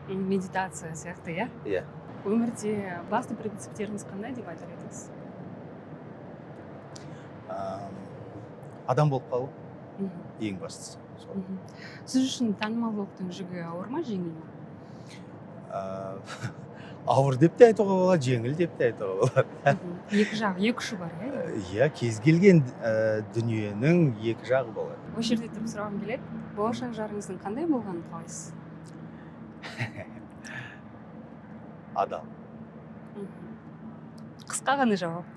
Speaker 1: Медитация сияқты, иә?
Speaker 2: Иә.
Speaker 1: Өмірде басты принциптеріңіз қандай деп айтар едіңіз?
Speaker 2: Адам болып қалу ең бастысы.
Speaker 1: Сіз үшін танымалдылықтың жүгі ауыр ма, жеңіл ма?
Speaker 2: Ауыр деп те айтуға болады, жеңіл деп те айтуға болады.
Speaker 1: Екі жағы, екі ұшы бар, иә?
Speaker 2: Иә, кез келген дүниенің екі жағы болады.
Speaker 1: Осы жерде тұрып сұрағым келеді, болашақ жарыңыздың қандай болғанын қалайсыз?
Speaker 2: Адал.
Speaker 1: Қысқа ғана жауап.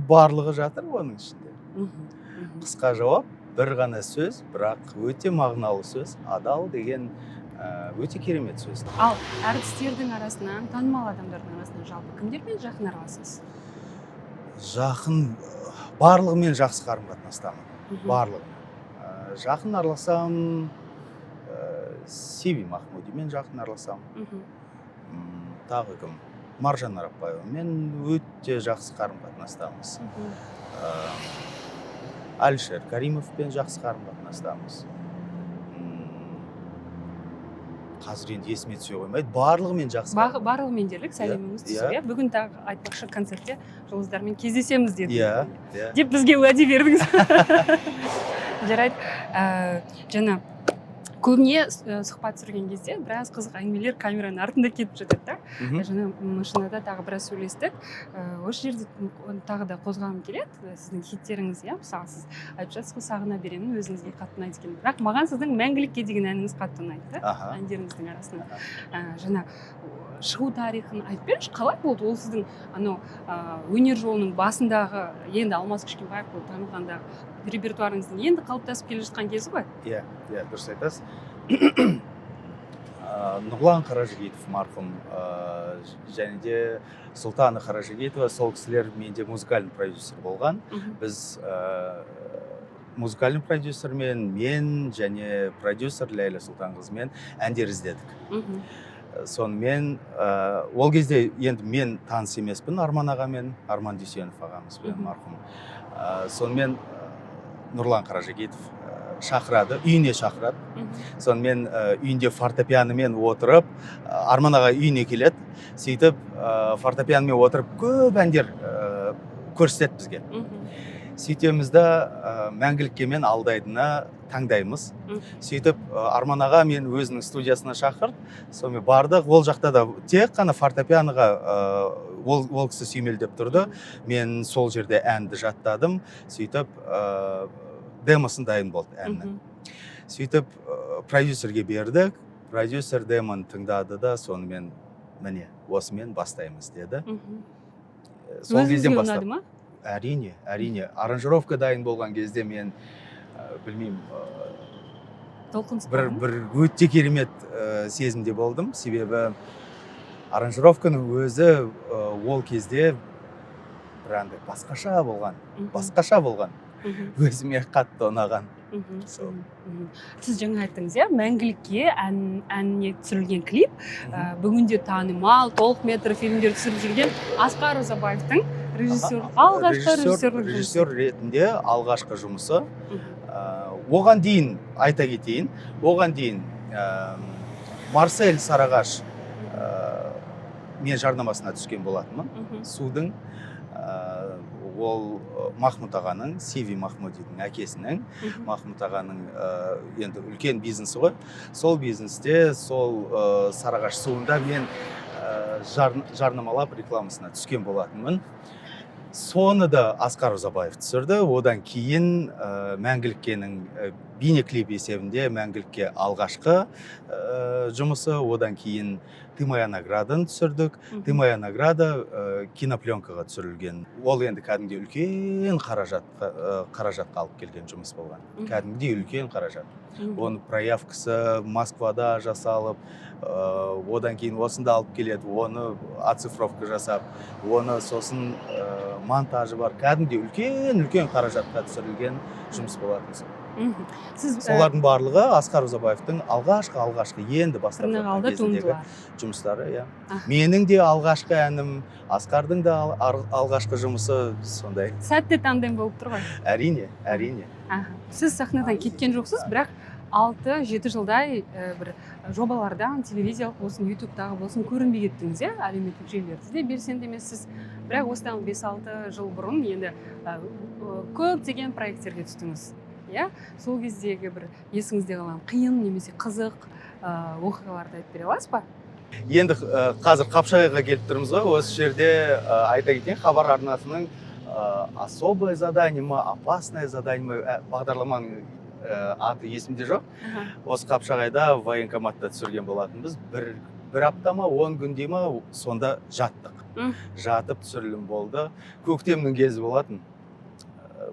Speaker 2: Барлығы жатыр оның ішінде. Қысқа жауап, бір ғана сөз, бірақ өте мағыналы сөз. Адал деген өте керемет сөз.
Speaker 1: Ал әртістердің арасынан, танымал адамдардың арасынан жалпы кімдермен жақын араласасыз?
Speaker 2: Жақын, барлығымен жақсы қарым-қатынастамын. Барлығы. Жақын араласам, Сиви Махмудимен жақын араласамын. Тағы кім? Маржан Арапбаевамен өте жақсы қарым-қатынастамыз. Алишер Каримовпен жақсы қарым-қатынастамыз. Қазір енді есіме түсе қоймайды, барлығымен жақсы.
Speaker 1: Барлығымен дерлік сәлеміңіз түсіп, иә? Бүгін тағы айтпақшы концертте жұлдыздармен кездесеміз деді.
Speaker 2: Иә.
Speaker 1: Деп бізге уәде бердіңіз. Жарайды. Жаңа көбіне сұхбат түсірген кезде біраз қызық әңгімелер камераның артында кетіп жатады да. Жаңа машинада тағы біраз сөйлестік. Осы жерде тағы да қозғағым келеді. Сіздің хиттеріңіз, иә, мысалы сіз айтып жатсыз ғой, сағына беремін, өзіңізге қатты ұнайды екен. Бірақ маған сіздің мәңгілікке деген әніңіз қатты ұнайды, әндеріңіздің арасынан. Жаңа шығу тарихын айтып беріңізші, қалай болды? Ол сіздің анау өнер жолының басындағы, енді Алмас Кішкенбаев болып танылғандағы репертуарыңыздың енді қалыптасып келе жатқан кезі ғой?
Speaker 2: Иә, дұрыс айтасыз. Нұрлан Қаражігитов марқұм, және де Сұлтаны Қаражігитова, сол кісілер менде музыкальный продюсер болған. Біз музыкальный продюсермен, мен және продюсер Ләйлә Сұлтанқызымен әндер іздедік. Сонымен ол кезде енді мен таныс емеспін Арман ағамен, Арман Дүйсенов ағамызбен марқұм. Сонымен Нұрлан Қаражігитов шақырады, үйіне шақырады. Сонымен үйінде фортепианомен отырып, Арман аға үйіне келеді. Сөйтіп фортепианомен отырып көп әндер көрсетеді бізге. Сөйтеміз да мәңгілікке мен алдайдына таңдаймыз. Сөйтіп Арман аға мен өзінің студиясына шақырып, сонымен бардық. Ол жақта да тек қана фортепианоға ол кісі сүймелдеп тұрды. Мен сол жерде әнді жаттадым. Сөйтіп демосын дайын болды әннің. Сөйтіп продюсерге бердік. Продюсер демон тыңдады да, сонымен міне осымен бастаймыз деді. Сол кезден бастап.
Speaker 1: Өзіңізге ұнады ма?
Speaker 2: Әрине. Аранжировка дайын болған кезде мен білмеймін, бір өте керемет сезімде болдым. Себебі аранжировканың өзі ол кезде бір андай басқаша болған. Өзіме қатты ұнаған.
Speaker 1: Сіз жаңа айттыңыз, иә, мәңгілікке әніне түсірілген клип бүгінде танымал толық метр фильмдер түсіріп жүрген Асқар Ұзабаевтың
Speaker 2: режиссер ретінде алғашқы жұмысы. Оған дейін айта кетейін, оған дейін Марсель Сарағаш мен жарнамасына түскен болатынмын. Судың ол Махмұт ағаның, Сиви Махмудидің әкесінің, Махмұт ағаның енді үлкен бизнесі ғой. Сол бизнесте, сол Сарағаш суында мен жарнамалап рекламасына түскен болатынмын. Соны да Асқар Ұзабаев түсірді. Одан кейін Мәңгіліккенің бейнеклип есебінде Мәңгілікке алғашқы жұмысы, одан кейін Ты моя награданы түсірдік. Ты моя награда кинопленкаға түсірілген. Ол енді кәдімгідей үлкен қаражатқа алып келген жұмыс болған. Кәдімгідей үлкен қаражат. Оны проявкасы Москвада жасалып, одан кейін осында алып келеді, оны оцифровка жасап, оны сосын монтажы бар. Кәдімгідей үлкен қаражатқа түсірілген жұмыс болатын. Солардың барлығы Асқар Ұзабаевтың алғашқы енді бастап жатқан кезіндегі жұмыстары. Менің де алғашқы әнім, Асқардың да алғашқы жұмысы сондай.
Speaker 1: Сәтте тандем болып тұр ғой?
Speaker 2: Әрине.
Speaker 1: Сіз сахнадан кеткен жоқсыз, бірақ 6-7 жылдай бір жобалардан, телевизиялық болсын, ютубтағы болсын көрінбей кеттіңіз, әлеуметтік желілерде де белсенді емессіз. Бірақ осыдан 5-6 жыл бұрын енді көптеген проекттерге түстіңіз. Сол кездегі бір есіңізде қалған қиын немесе қызық оқиғаларды айтып бере аласыз ба?
Speaker 2: Енді қазір Қапшағайға келіп тұрмыз ғой. Осы жерде айта кетейін, хабар арнасының особое задание ма, опасное задание ма бағдарламаның аты есімде жоқ. Осы Қапшағайда военкоматта түсірген болатынбыз. Бір апта ма, 10 күнде ма, сонда жаттық. Жатып түсірілім болды. Көктемнің кезі болатын.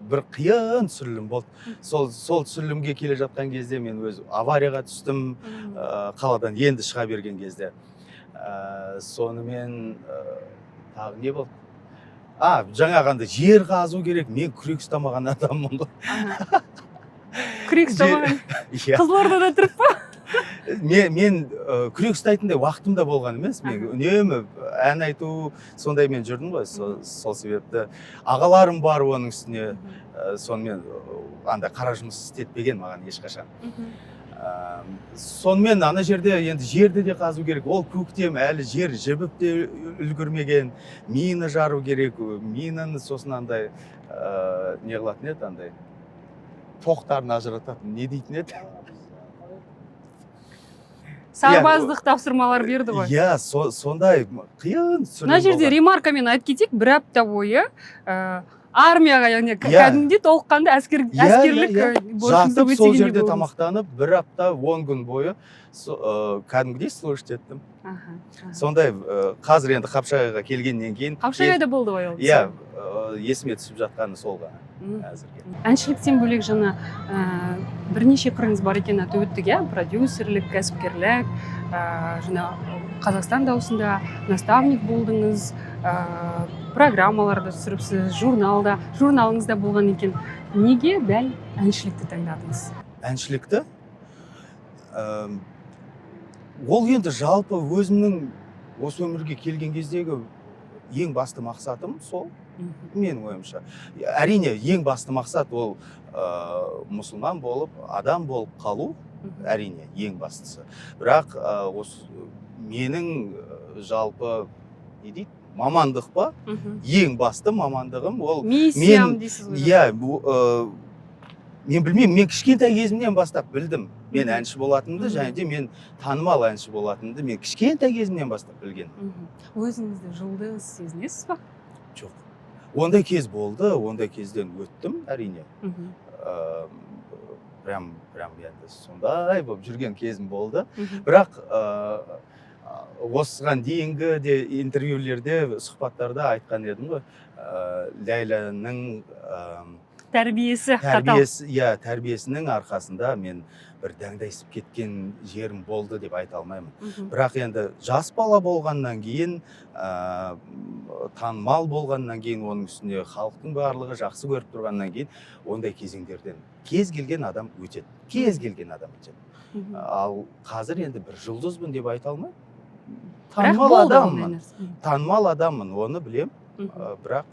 Speaker 2: Бір қиын түсірілім болды. Сол түсірілімге келе жатқан кезде мен өз аварияға түстім, қаладан енді шыға берген кезде. Сонымен тағы не болды? Жаңағанда жер қазу керек, мен күрек ұстамаған адаммын ғой.
Speaker 1: Күрек ұстамаған? Қызылордада тұрып па?
Speaker 2: Мен күрек ұстайтындай уақытым да болған емес. Мен үнемі ән айту сондаймен жүрдім ғой. Сол себепті ағаларым бар оның үстіне. Сонымен андай қара жұмыс істетпеген маған ешқашан. Сонымен ана жерде енді жерді де қазу керек. Ол көктем, әлі жер жібіп те үлгірмеген. Мина жару керек. Минаны сосын андай не қылатын еді, андай тоқтарын ажырататын, не дейтін еді?
Speaker 1: Сарбаздық тапсырмалар берді ғой.
Speaker 2: Сондай қиын түсірілім болған.
Speaker 1: Мына жерде ремаркамен айтып кетейік, бір апта бойы армияға, яғни кәдімгідей толыққанды әскерлік борышыңызды
Speaker 2: өтегендей сол жерде
Speaker 1: болдыңыз.
Speaker 2: тамақтанып, бір апта 10 күн бойы кәдімгідей служить еттім. Сондай қазір енді Қапшағайға келгеннен кейін.
Speaker 1: Қапшағайда болды ғой ол?
Speaker 2: Есіме түсіп жатқаны сол ғана әзірге.
Speaker 1: Әншіліктен бөлек жаңа бірнеше қырыңыз бар екен атап өттік, продюсерлік, кәсіпкерлік, жаңа Қазақстан дауысында наставник болдыңыз, программаларды түсіріпсіз, журналыңызда болған екен. Неге дәл әншілікті таңдадыңыз?
Speaker 2: Әншілікті? Ол енді жалпы өзімнің осы өмірге келген кездегі ең басты мақсатым сол. Менің ойымша. Әрине, ең басты мақсат ол мұсылман болып, адам болып қалу. Әрине, ең бастысы. Бірақ менің жалпы не дейді? Мамандық па? Ең басты мамандығым ол.
Speaker 1: Миссиям дейсіз ғой.
Speaker 2: Мен білмеймін, мен кішкентай кезімнен бастап білдім. Мен әнші болатынымды, және де мен танымал әнші болатынымды мен кішкентай кезімнен бастап білген.
Speaker 1: Өзіңізді жұлдыз сезінесіз ба?
Speaker 2: Жоқ. Ондай кез болды, ондай кезден өттім, әрине. Прям енді сондай болып жүрген кезім болды. Бірақ осыған дейінгі де интервьюлерде, сұхбаттарда айтқан едім ғой, Ләйләнің
Speaker 1: тәрбиесі қатал.
Speaker 2: Тәрбиесінің арқасында мен бір дәңдайсып кеткен жерім болды деп айта алмаймын. Бірақ енді жас бала болғаннан кейін, танымал болғаннан кейін, оның үстіне халықтың барлығы жақсы көріп тұрғаннан кейін, ондай кезеңдерден кез келген адам өтеді. Ал қазір енді бір жұлдызбын деп айта алмаймын. Танымал адаммын, оны білем. Бірақ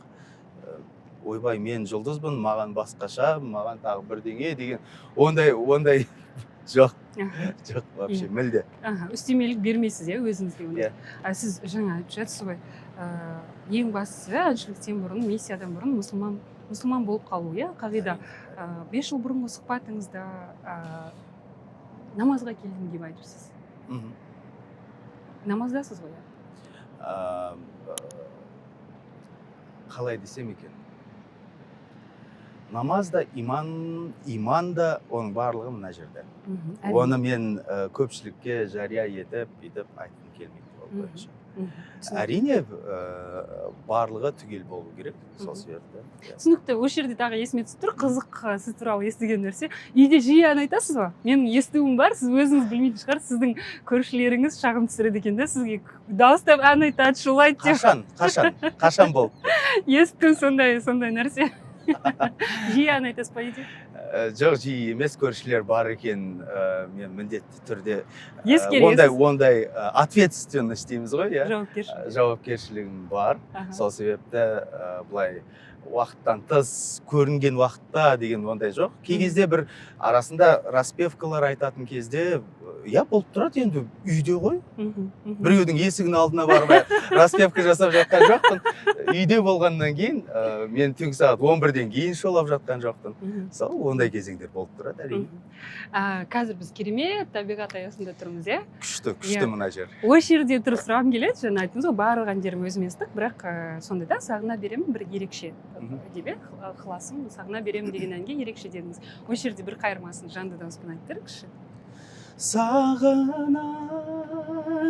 Speaker 2: ойбай, мен жұлдызбын, маған басқаша, маған тағы бірдеңе деген ондай жоқ, вообще мүлде.
Speaker 1: Үстемелік бермейсіз өзіңізге. Сіз жаңа айтып жатсыз ғой, ең бастысы әншіліктен бұрын, миссиядан бұрын мұсылман болып қалу, қағида. 5 жыл бұрынғы сұхбатыңызда намазға келдім деп айтыпсыз. Намаздасыз ғой?
Speaker 2: Қалай десем екен? Намаз да, иман да, оның барлығы мына жерде. Оны мен көпшілікке жария етіп, айтқым келмейді. Әрине, барлығы түгел болу керек, сол себепті.
Speaker 1: Түсінікті, осы жерде тағы есіме түсіп тұр, қызық сіз туралы естіген нәрсе. Үйде жиі ән айтасыз ба? Менің естуім бар, сіз өзіңіз білмейтін шығар, сіздің көршілеріңіз шағым түсіреді екен де, сізге дауыстап ән айтады, шулайды деп.
Speaker 2: Қашан болды?
Speaker 1: Естім сондай нәрсе. Жиі ән айтасыз ба үйде?
Speaker 2: Жоқ, жиі емес, көршілер бар екен, мен міндетті түрде ондай ответственность дейміз ғой, жауапкершілігім бар. Сол себепті былай уақыттан тыс, көрінген уақытта деген ондай жоқ. Кей кезде бір арасында распевкалар айтатын кезде, болып тұрады енді үйде ғой. Біреудің есігінің алдына барып распевка жасап жатқан жоқпын. Үйде болғаннан кейін, мен түнгі сағат 11-ден кейін шолап жатқан жоқпын. Сол ондай кезеңдер болып тұрады әрине.
Speaker 1: Қазір біз керемет табиғат аясында тұрмыз,
Speaker 2: Күшті мына жер.
Speaker 1: Осы жерде тұрып сұрағым келеді, жаңа айттыңыз ғой, барлық әндерім өзіме ыстық, бірақ сонда да сағына беремін бір ерекше деп ықыласым, сағына беремін деген әнге ерекше дедіңіз. Осы жерде бір қайырмасын жанды дауыспен айтып беріңізші.
Speaker 2: Сағына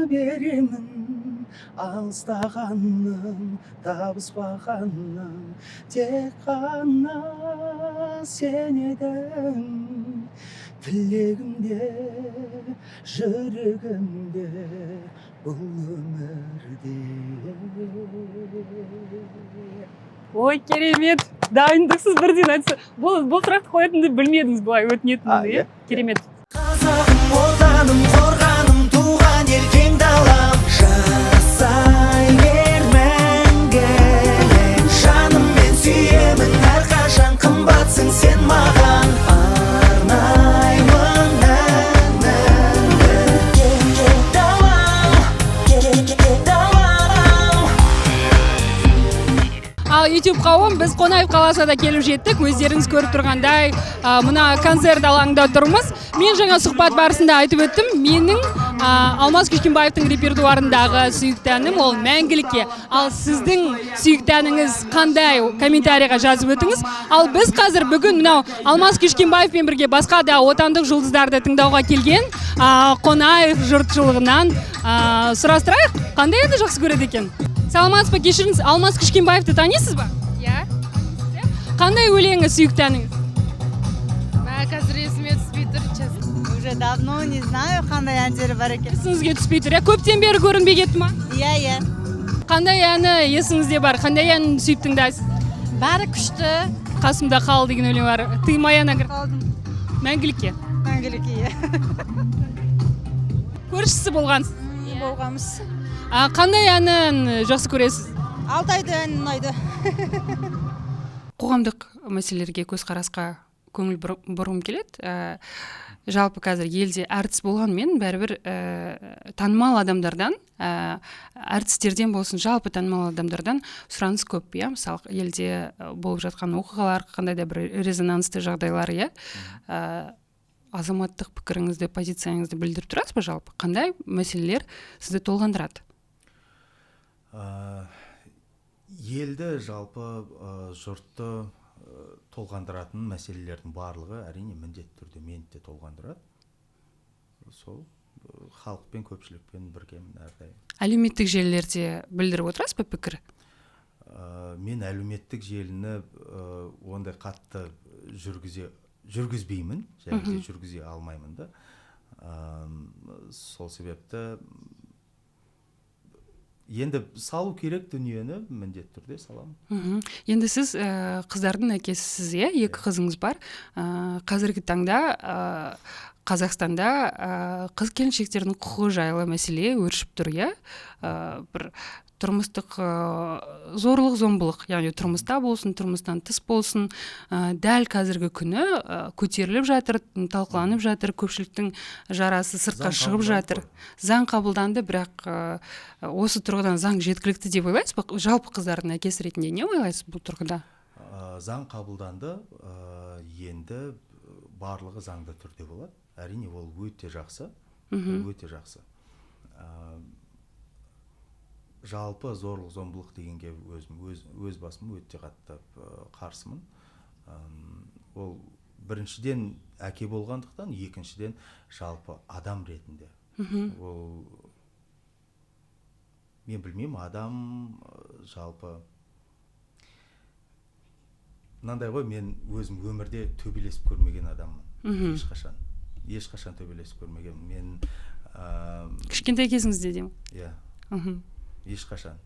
Speaker 2: беремін алыстағаным, табыспағаным, тек қана сен едің. Тілегімде, жүрегімде, бұл өмірде.
Speaker 1: Ой, керемет, дайындықсыз бірден айтса. Бұл сұрақты қоятынды білмедіңіз, бұлай өтінетінді, керемет.
Speaker 5: Қазағым, отаным, қорғаным, туған ел кең далам. Жасай бер мәңгілік, жаным мен сүйемін, әрқашан қымбатсың сен маған. Арнаймын әнімді, кең далам, кең далам.
Speaker 1: Ал YouTube қауым, біз Қонаев қаласына келіп жеттік. Өздеріңіз көріп тұрғандай, мына концерт алаңында тұрмыз. Мен жаңа сұхбат барысында айтып өттім, менің Алмаз Кішкенбаевтың репертуарындағы сүйікті әнім ол мәңгілікке. Ал сіздің сүйікті әніңіз қандай, комментарийға жазып өтіңіз. Ал біз қазір бүгін мынау Алмаз Кішкенбаевпен бірге басқа да отандық жұлдыздарды тыңдауға келген Қонаев жұртшылығынан сұрастырайық, қандай әнді жақсы көреді екен? Саламатсыз ба, кешіріңіз, Алмаз Кішкенбаевты танисыз ба?
Speaker 4: Иә.
Speaker 1: Қандай өлеңі сүйікті әніңіз?
Speaker 4: Қазір есіме түспей тұр, честно. Уже давно не знаю, қандай әндері бар екен.
Speaker 1: Есіңізге түспей тұр, көптен бері көрінбей кетті ма?
Speaker 4: Иә.
Speaker 1: Қандай әні есіңізде бар? Қандай әнін сүйіп тыңдайсыз?
Speaker 4: Бәрі күшті.
Speaker 1: Қасымда қал деген өлең бар. Тыймаяна кір.
Speaker 4: Қалдым.
Speaker 1: Мәңгілікке.
Speaker 4: Мәңгілікке, иә.
Speaker 1: Көршісі болғансыз?
Speaker 4: Болғанбыз.
Speaker 1: Қандай әнін жақсы көресіз?
Speaker 4: Алтайды ән ұнайды.
Speaker 3: Қоғамдық мәселелерге көзқарасқа көңіл бұрғым келеді. Жалпы қазір елде әртіс болғанмен бәрібір танымал адамдардан, әртістерден болсын, жалпы танымал адамдардан сұраныс көп, мысалы елде болып жатқан оқиғалар, қандай да бір резонансты жағдайлар, азаматтық пікіріңізді, позицияңызды білдіріп тұрасыз ба жалпы? Қандай мәселелер сізді толғандырады?
Speaker 2: Елді жалпы жұртты толғандыратын мәселелердің барлығы әрине міндетті түрде мені де толғандырады. Сол халықпен, көпшілікпен біргемін әрдайым.
Speaker 3: Әлеуметтік желілерде білдіріп отырасыз ба пікір?
Speaker 2: мен әлеуметтік желіні ондай қатты жүргізбеймін, және де жүргізе алмаймын да. Сол себепті енді салу керек дүниені, міндетті түрде саламын.
Speaker 3: Енді сіз қыздардың әкесісіз, екі қызыңыз бар. Қазіргі таңда Қазақстанда қыз келіншектердің құқығы жайлы мәселе өршіп тұр, бір тұрмыстық зорлық зомбылық, яғни тұрмыста болсын, тұрмыстан тыс болсын, дәл қазіргі күні көтеріліп жатыр, талқыланып жатыр, көпшіліктің жарасы сыртқа шығып жатыр. Заң қабылданды, бірақ осы тұрғыдан заң жеткілікті деп ойлайсыз ба? Жалпы қыздардың әкесі ретінде не ойлайсыз бұл тұрғыда?
Speaker 2: Заң қабылданды, енді барлығы заңды түрде болады. Әрине, ол өте жақсы, өте жақсы. Жалпы зорлық зомбылық дегенге өз басым өте қатты қарсымын. Ол біріншіден әке болғандықтан, екіншіден жалпы адам ретінде. Ол мен білмеймін, адам жалпы мынандай ғой, мен өзім өмірде төбелесіп көрмеген адаммын. Ешқашан төбелесіп көрмеген. Мен
Speaker 3: кішкентай кезіңізде деймін.
Speaker 2: Иә. Ешқашан.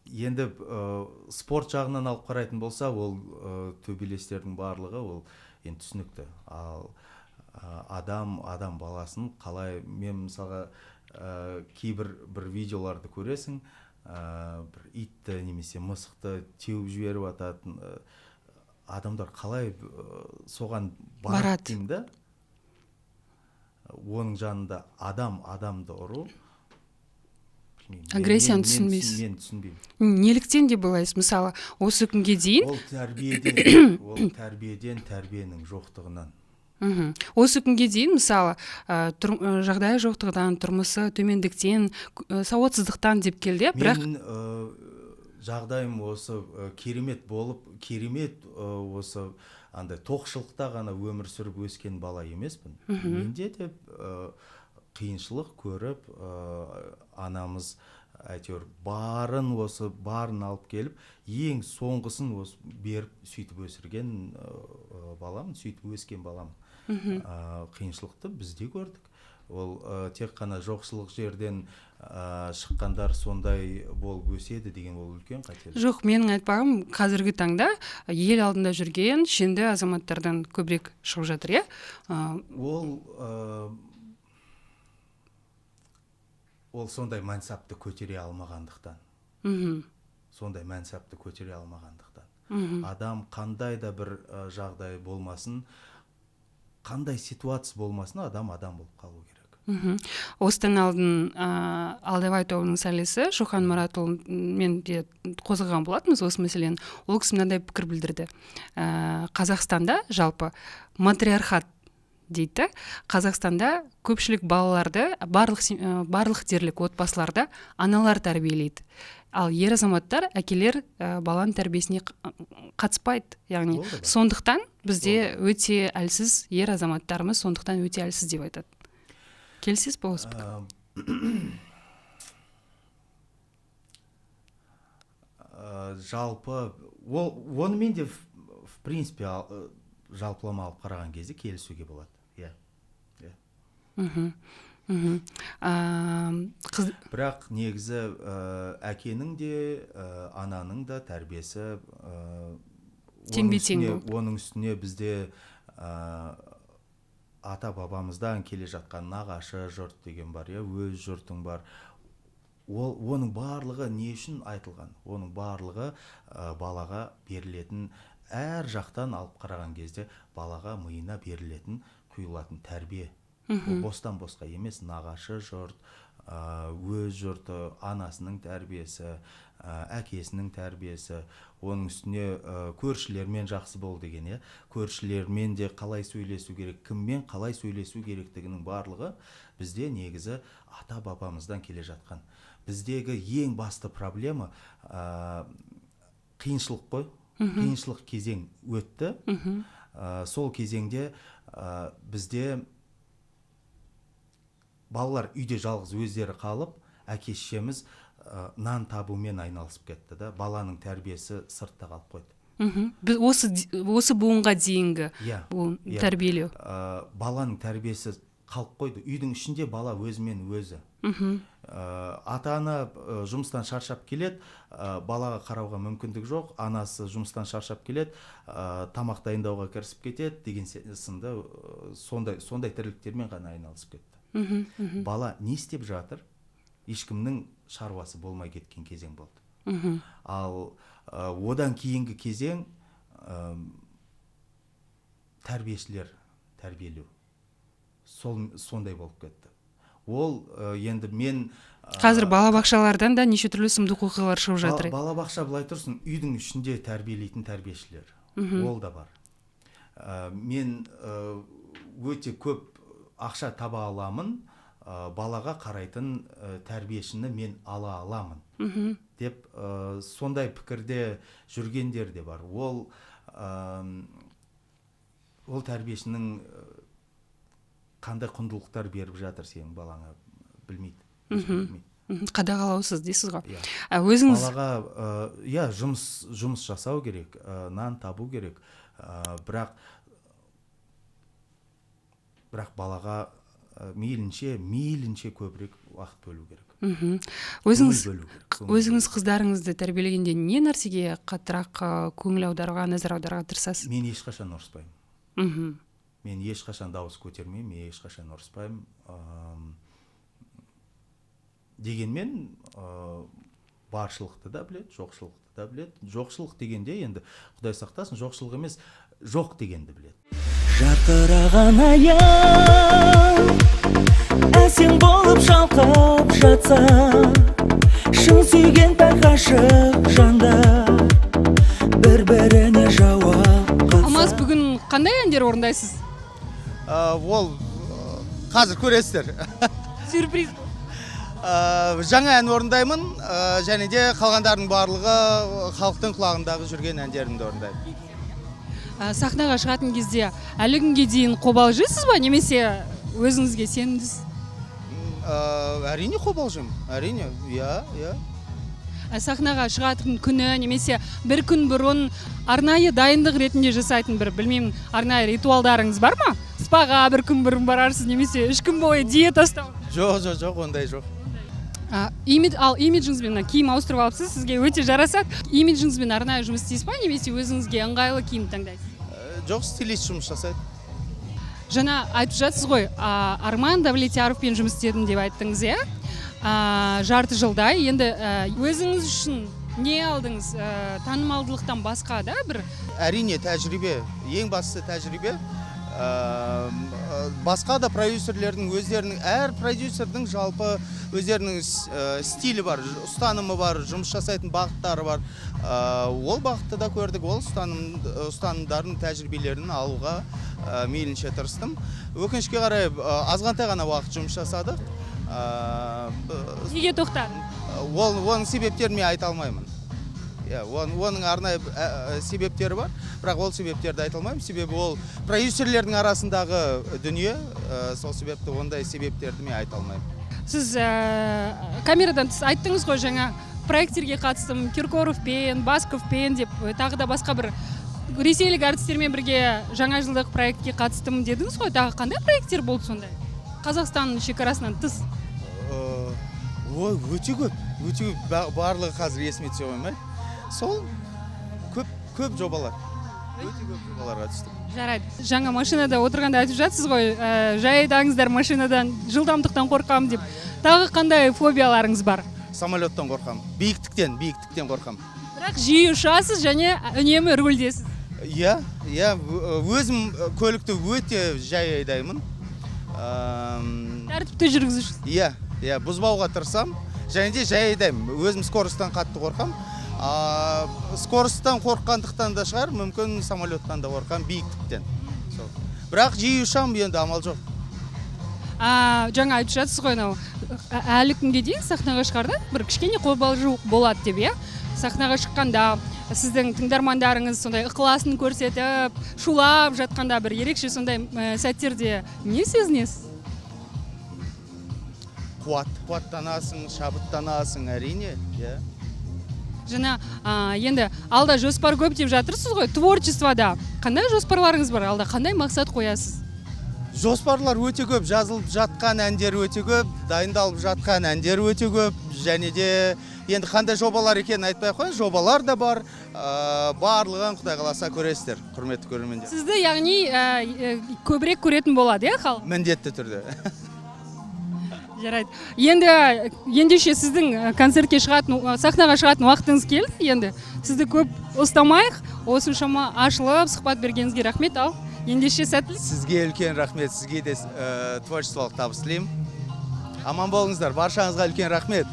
Speaker 2: Енді спорт жағынан алып қарайтын болса, ол төбелестердің барлығы ол енді түсінікті. Ал адам баласын қалай, мен мысалға кейбір бір видеоларды көресің, бір итті немесе мысықты теуіп жіберіп ататын адамдар қалай соған барады деймін да. Оның жанында адамды ұру,
Speaker 3: агрессияны түсінбейсіз.
Speaker 2: Мен түсінбеймін.
Speaker 3: Неліктен деп ойлайсыз? Мысалы, осы күнге дейін
Speaker 2: ол тәрбиенің жоқтығынан.
Speaker 3: Осы күнге дейін, мысалы, жағдайы жоқтығынан, тұрмысы төмендіктен, сауатсыздықтан деп келді, бірақ
Speaker 2: мен жағдайым осы керемет болып, осы андай тоқшылықта ғана өмір сүріп өскен бала емеспін. Менде де қиыншылық көріп, анамыз әйтеуір барын алып келіп, ең соңғысын беріп сөйтіп өсірген баламын, сөйтіп өскен баламын. Қиыншылықты бізде көрдік. Ол тек қана жоқшылық жерден шыққандар сондай болып өседі деген ол үлкен қателік.
Speaker 3: Жоқ, менің айтпағым, қазіргі таңда ел алдында жүрген шенді азаматтардан көбірек шығып жатыр,
Speaker 2: Ол сондай мансапты көтере алмағандықтан. Адам қандай да бір жағдай болмасын, қандай ситуация болмасын, адам болып қалу керек.
Speaker 3: Осыдан алдын Алдабай тобының солисі Шоқан Мұратұлымен де қозғаған болатынбыз осы мәселені. Ол кісі мынандай пікір білдірді. Қазақстанда жалпы матриархат дейді. Қазақстанда көпшілік балаларды, барлық дерлік отбасыларда аналар тәрбиелейді. Ал ер азаматтар, әкелер баланың тәрбиесіне қатыспайды. Яғни, сондықтан бізде өте әлсіз, ер азаматтарымыз сондықтан өте әлсіз деп айтады. Келсіз бе осы пікір?
Speaker 2: Жалпы, оны мен де в принципе жалпылама алып қараған кезде келісуге болады. Бірақ негізі әкенің де, ананың да тәрбиесі оның үстіне бізде ата-бабамыздан келе жатқан нағашы жұрт деген бар, өз жұртың бар. Оның барлығы не үшін айтылған? Оның барлығы балаға берілетін, әр жақтан алып қараған кезде балаға миына берілетін, құйылатын тәрбие. Бостан босқа емес, нағашы жұрт, өз жұрты, анасының тәрбиесі, әкесінің тәрбиесі, оның үстіне көршілермен жақсы бол деген, көршілермен де қалай сөйлесу керек, кіммен қалай сөйлесу керектігінің барлығы бізде негізі ата-бабамыздан келе жатқан. Біздегі ең басты проблема қиыншылық қой, қиыншылық кезең өтті. Сол кезеңде бізде балалар үйде жалғыз өздері қалып, әке шешеміз нан табумен айналысып кетті да, баланың тәрбиесі сыртта қалып қойды.
Speaker 3: Біз осы буынға дейінгі буын тәрбиелеу.
Speaker 2: Баланың тәрбиесі қалып қойды. Үйдің ішінде бала өзімен өзі. Ата-ана жұмыстан шаршап келеді, балаға қарауға мүмкіндік жоқ, анасы жұмыстан шаршап келеді, тамақ дайындауға кірісіп кетеді деген сынды сондай тірліктермен ғана айналысып кетті. Бала не істеп жатыр? Ешкімнің шаруасы болмай кеткен кезең болды. Ал одан кейінгі кезең тәрбиешілер тәрбиелеу. Сондай болып кетті. Ол енді мен
Speaker 3: қазір балабақшалардан да неше түрлі сұмдық оқиғалар шығып жатыр.
Speaker 2: Балабақша былай тұрсын, үйдің ішінде тәрбиелейтін тәрбиешілер. Ол да бар. Мен өте көп ақша таба аламын, балаға қарайтын тәрбиешіні мен ала аламын деп сондай пікірде жүргендер де бар. Ол тәрбиешінің қандай құндылықтар беріп жатыр сенің балаңа білмейді.
Speaker 3: Қадағалаусыз дейсіз ғой. Өзіңіз
Speaker 2: балаға жұмыс жасау керек, нан табу керек, бірақ балаға мейлінше көбірек уақыт бөлу керек.
Speaker 3: Өзіңіз қыздарыңызды тәрбиелегенде не нәрсеге қаттырақ көңіл аударуға, назар аударуға тырысасыз?
Speaker 2: Мен ешқашан ұрыспаймын. Мен ешқашан дауыс көтермеймін, мен ешқашан ұрыспаймын. Дегенмен баршылықты да біледі, жоқшылықты да біледі. Жоқшылық дегенде енді Құдай сақтасын, жоқшылық емес, жоқ дегенді біледі.
Speaker 5: Жарқыраған аяң әсем болып шалқып жатса, шын сүйген пәк ғашық жандар бір-біріне жауап қатса.
Speaker 3: Алмас, бүгін қандай әндер орындайсыз?
Speaker 2: Ол қазір көресіздер.
Speaker 3: Сюрприз.
Speaker 2: Жаңа ән орындаймын, және де қалғандардың барлығы халықтың құлағындағы жүрген әндерімді орындаймын.
Speaker 3: Сахнаға шығатын кезде әлі күнге дейін қобалжисыз ба, немесе өзіңізге сенімдісіз?
Speaker 2: Әрине қобалжимын, әрине, иә.
Speaker 3: Сахнаға шығатын күні немесе бір күн бұрын арнайы дайындық ретінде жасайтын білмеймін, арнайы ритуалдарыңыз бар ма? Спаға бір күн бұрын барарсыз, немесе 3 күн бойы диета ұстау?
Speaker 2: Жоқ, ондай жоқ.
Speaker 3: Ал имиджіңізбен киім ауыстырып алыпсыз, сізге өте жарасады. Имиджіңізбен арнайы жұмыс істейсіз ба, немесе өзіңізге ыңғайлы киім таңдайсыз?
Speaker 2: Жоқ, стилист жұмыс жасайды.
Speaker 3: Жаңа айтып жатсыз ғой, Арман Давлетияровпен жұмыс істедім деп айттыңыз, иә? Жарты жылдай. Енді өзіңіз үшін не алдыңыз? Танымалдылықтан басқа да бір?
Speaker 2: Әрине тәжірибе, ең бастысы тәжірибе. Басқа да продюсерлердің өздерінің, әр продюсердің жалпы өздерінің стилі бар, ұстанымы бар, жұмыс жасайтын бағыттары бар. Ол бағытты да көрдік, ол ұстанымдардың тәжірибелерін алуға мейлінше тырыстым. Өкінішке қарай азғантай ғана уақыт жұмыс жасадық.
Speaker 3: Неге тоқтады?
Speaker 2: Оның себептерін мен айта алмаймын. Оның арнайы себептері бар, бірақ ол себептерді айта алмаймын. Себебі ол продюсерлердің арасындағы дүние, сол себепті ондай себептерді мен айта алмаймын.
Speaker 3: Сіз камерадан тыс айттыңыз ғой, жаңа проекттерге қатыстым, Киркоровпен, Басковпен деп, тағы да басқа бір ресейлік әртістермен бірге жаңа жылдық проектке қатыстым дедіңіз ғой. Тағы қандай проекттер болды сондай? Қазақстанның шекарасынан тыс?
Speaker 2: Өте көп, барлығы қазір есіме түсе қоймай. Сол көп жобалар. Өте көп жобаларға түстім.
Speaker 3: Жарайды. Жаңа машинада отырғанда айтып жатсыз ғой, жай айтаңыздар, машинадан жылдамдықтан қорқам деп. Тағы қандай фобияларыңыз бар?
Speaker 2: Самолеттан қорқам. Биіктіктен қорқам.
Speaker 3: Бірақ жиі ұшасыз және үнемі рөлдесіз.
Speaker 2: Иә, өзім көлікті өте жай айдаймын.
Speaker 3: Тәртіпті жүргізушісіз.
Speaker 2: Иә, бұзбауға тырысам, және де жай айдаймын. Өзім скоростан қатты қорқам. Скоросттан қорыққандықтан да шығар, мүмкін самолеттан да қорқам, биіктіктен. Бірақ жиі ұшам, енді амал жоқ.
Speaker 3: Жаңа айтып жатсыз ғой, әлі күнге дейін сахнаға шығарда бір кішкене қобалжу болады деп, иә? Сахнаға шыққанда сіздің тыңдармандарыңыз сондай ықыласын көрсетіп, шулап жатқанда бір ерекше сондай сәттерде не сезінесіз?
Speaker 2: қуаттанасың, шабыттанасың әрине, иә.
Speaker 3: Жаңа енді алда жоспар көп деп жатырсыз ғой, творчествода қандай жоспарларыңыз бар, алда қандай мақсат қоясыз?
Speaker 2: Жоспарлар өте көп, жазылып жатқан әндер өте көп, дайындалып жатқан әндер өте көп, және де енді қандай жобалар екенін айтпай ақ қояйын, жобалар да бар, барлығын Құдай қаласа көресіздер, құрметті көрермендер.
Speaker 3: Сізді яғни көбірек көретін болады, иә, халық?
Speaker 2: Міндетті түрде.
Speaker 3: Жарайды. Ендеше сіздің концертке шығатын, сахнаға шығатын уақытыңыз келді, енді сізді көп ұстамайық, осыншама ашылып, сұхбат бергеніңізге рахмет, ал ендеше сәттілік.
Speaker 2: Сізге үлкен рахмет, сізге де творчестволық табыс тілеймін. Аман болыңыздар, баршаңызға үлкен рахмет.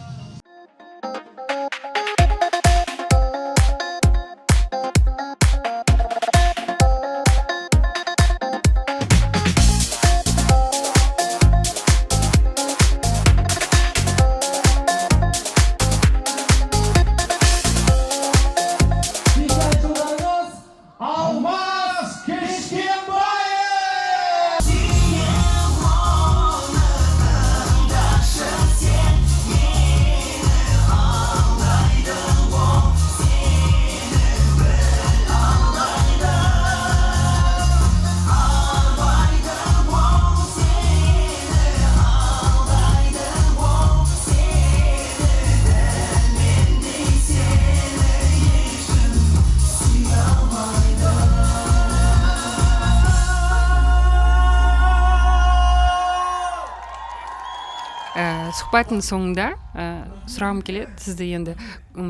Speaker 3: Сұхбаттың соңында сұрағым келеді, сізді енді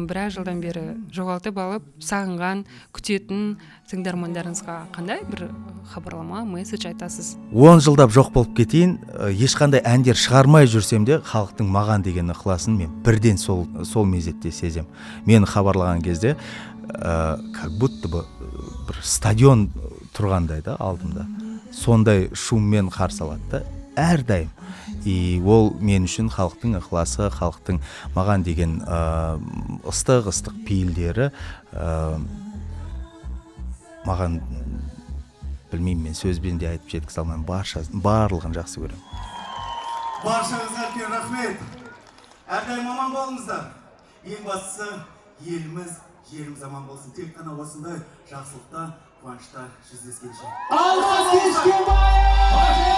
Speaker 3: біраз жылдан бері жоғалтып алып, сағынған, күтетін тыңдармандарыңызға қандай бір хабарлама, месседж айтасыз?
Speaker 2: 10 жылдап жоқ болып кетейін, ешқандай әндер шығармай жүрсем де, халықтың маған деген ықыласын мен бірден сол мезетте сезем. Мен хабарлаған кезде, как будто бір стадион тұрғандай да алдымда. Сондай шуммен қарсы алады да, әрдайым. И ол мен үшін халықтың ықыласы, халықтың маған деген ыстық пейілдері маған, білмеймін, мен сөзбен де айтып жеткізе алмаймын, барлығын жақсы көремін. Баршаңызға үлкен рахмет. Әрдайым аман болыңыздар. Ең бастысы еліміз, жеріміз аман болсын. Тек қана осындай жақсылықта, қуанышта жүздескенше. Алмас Кешкенбаев!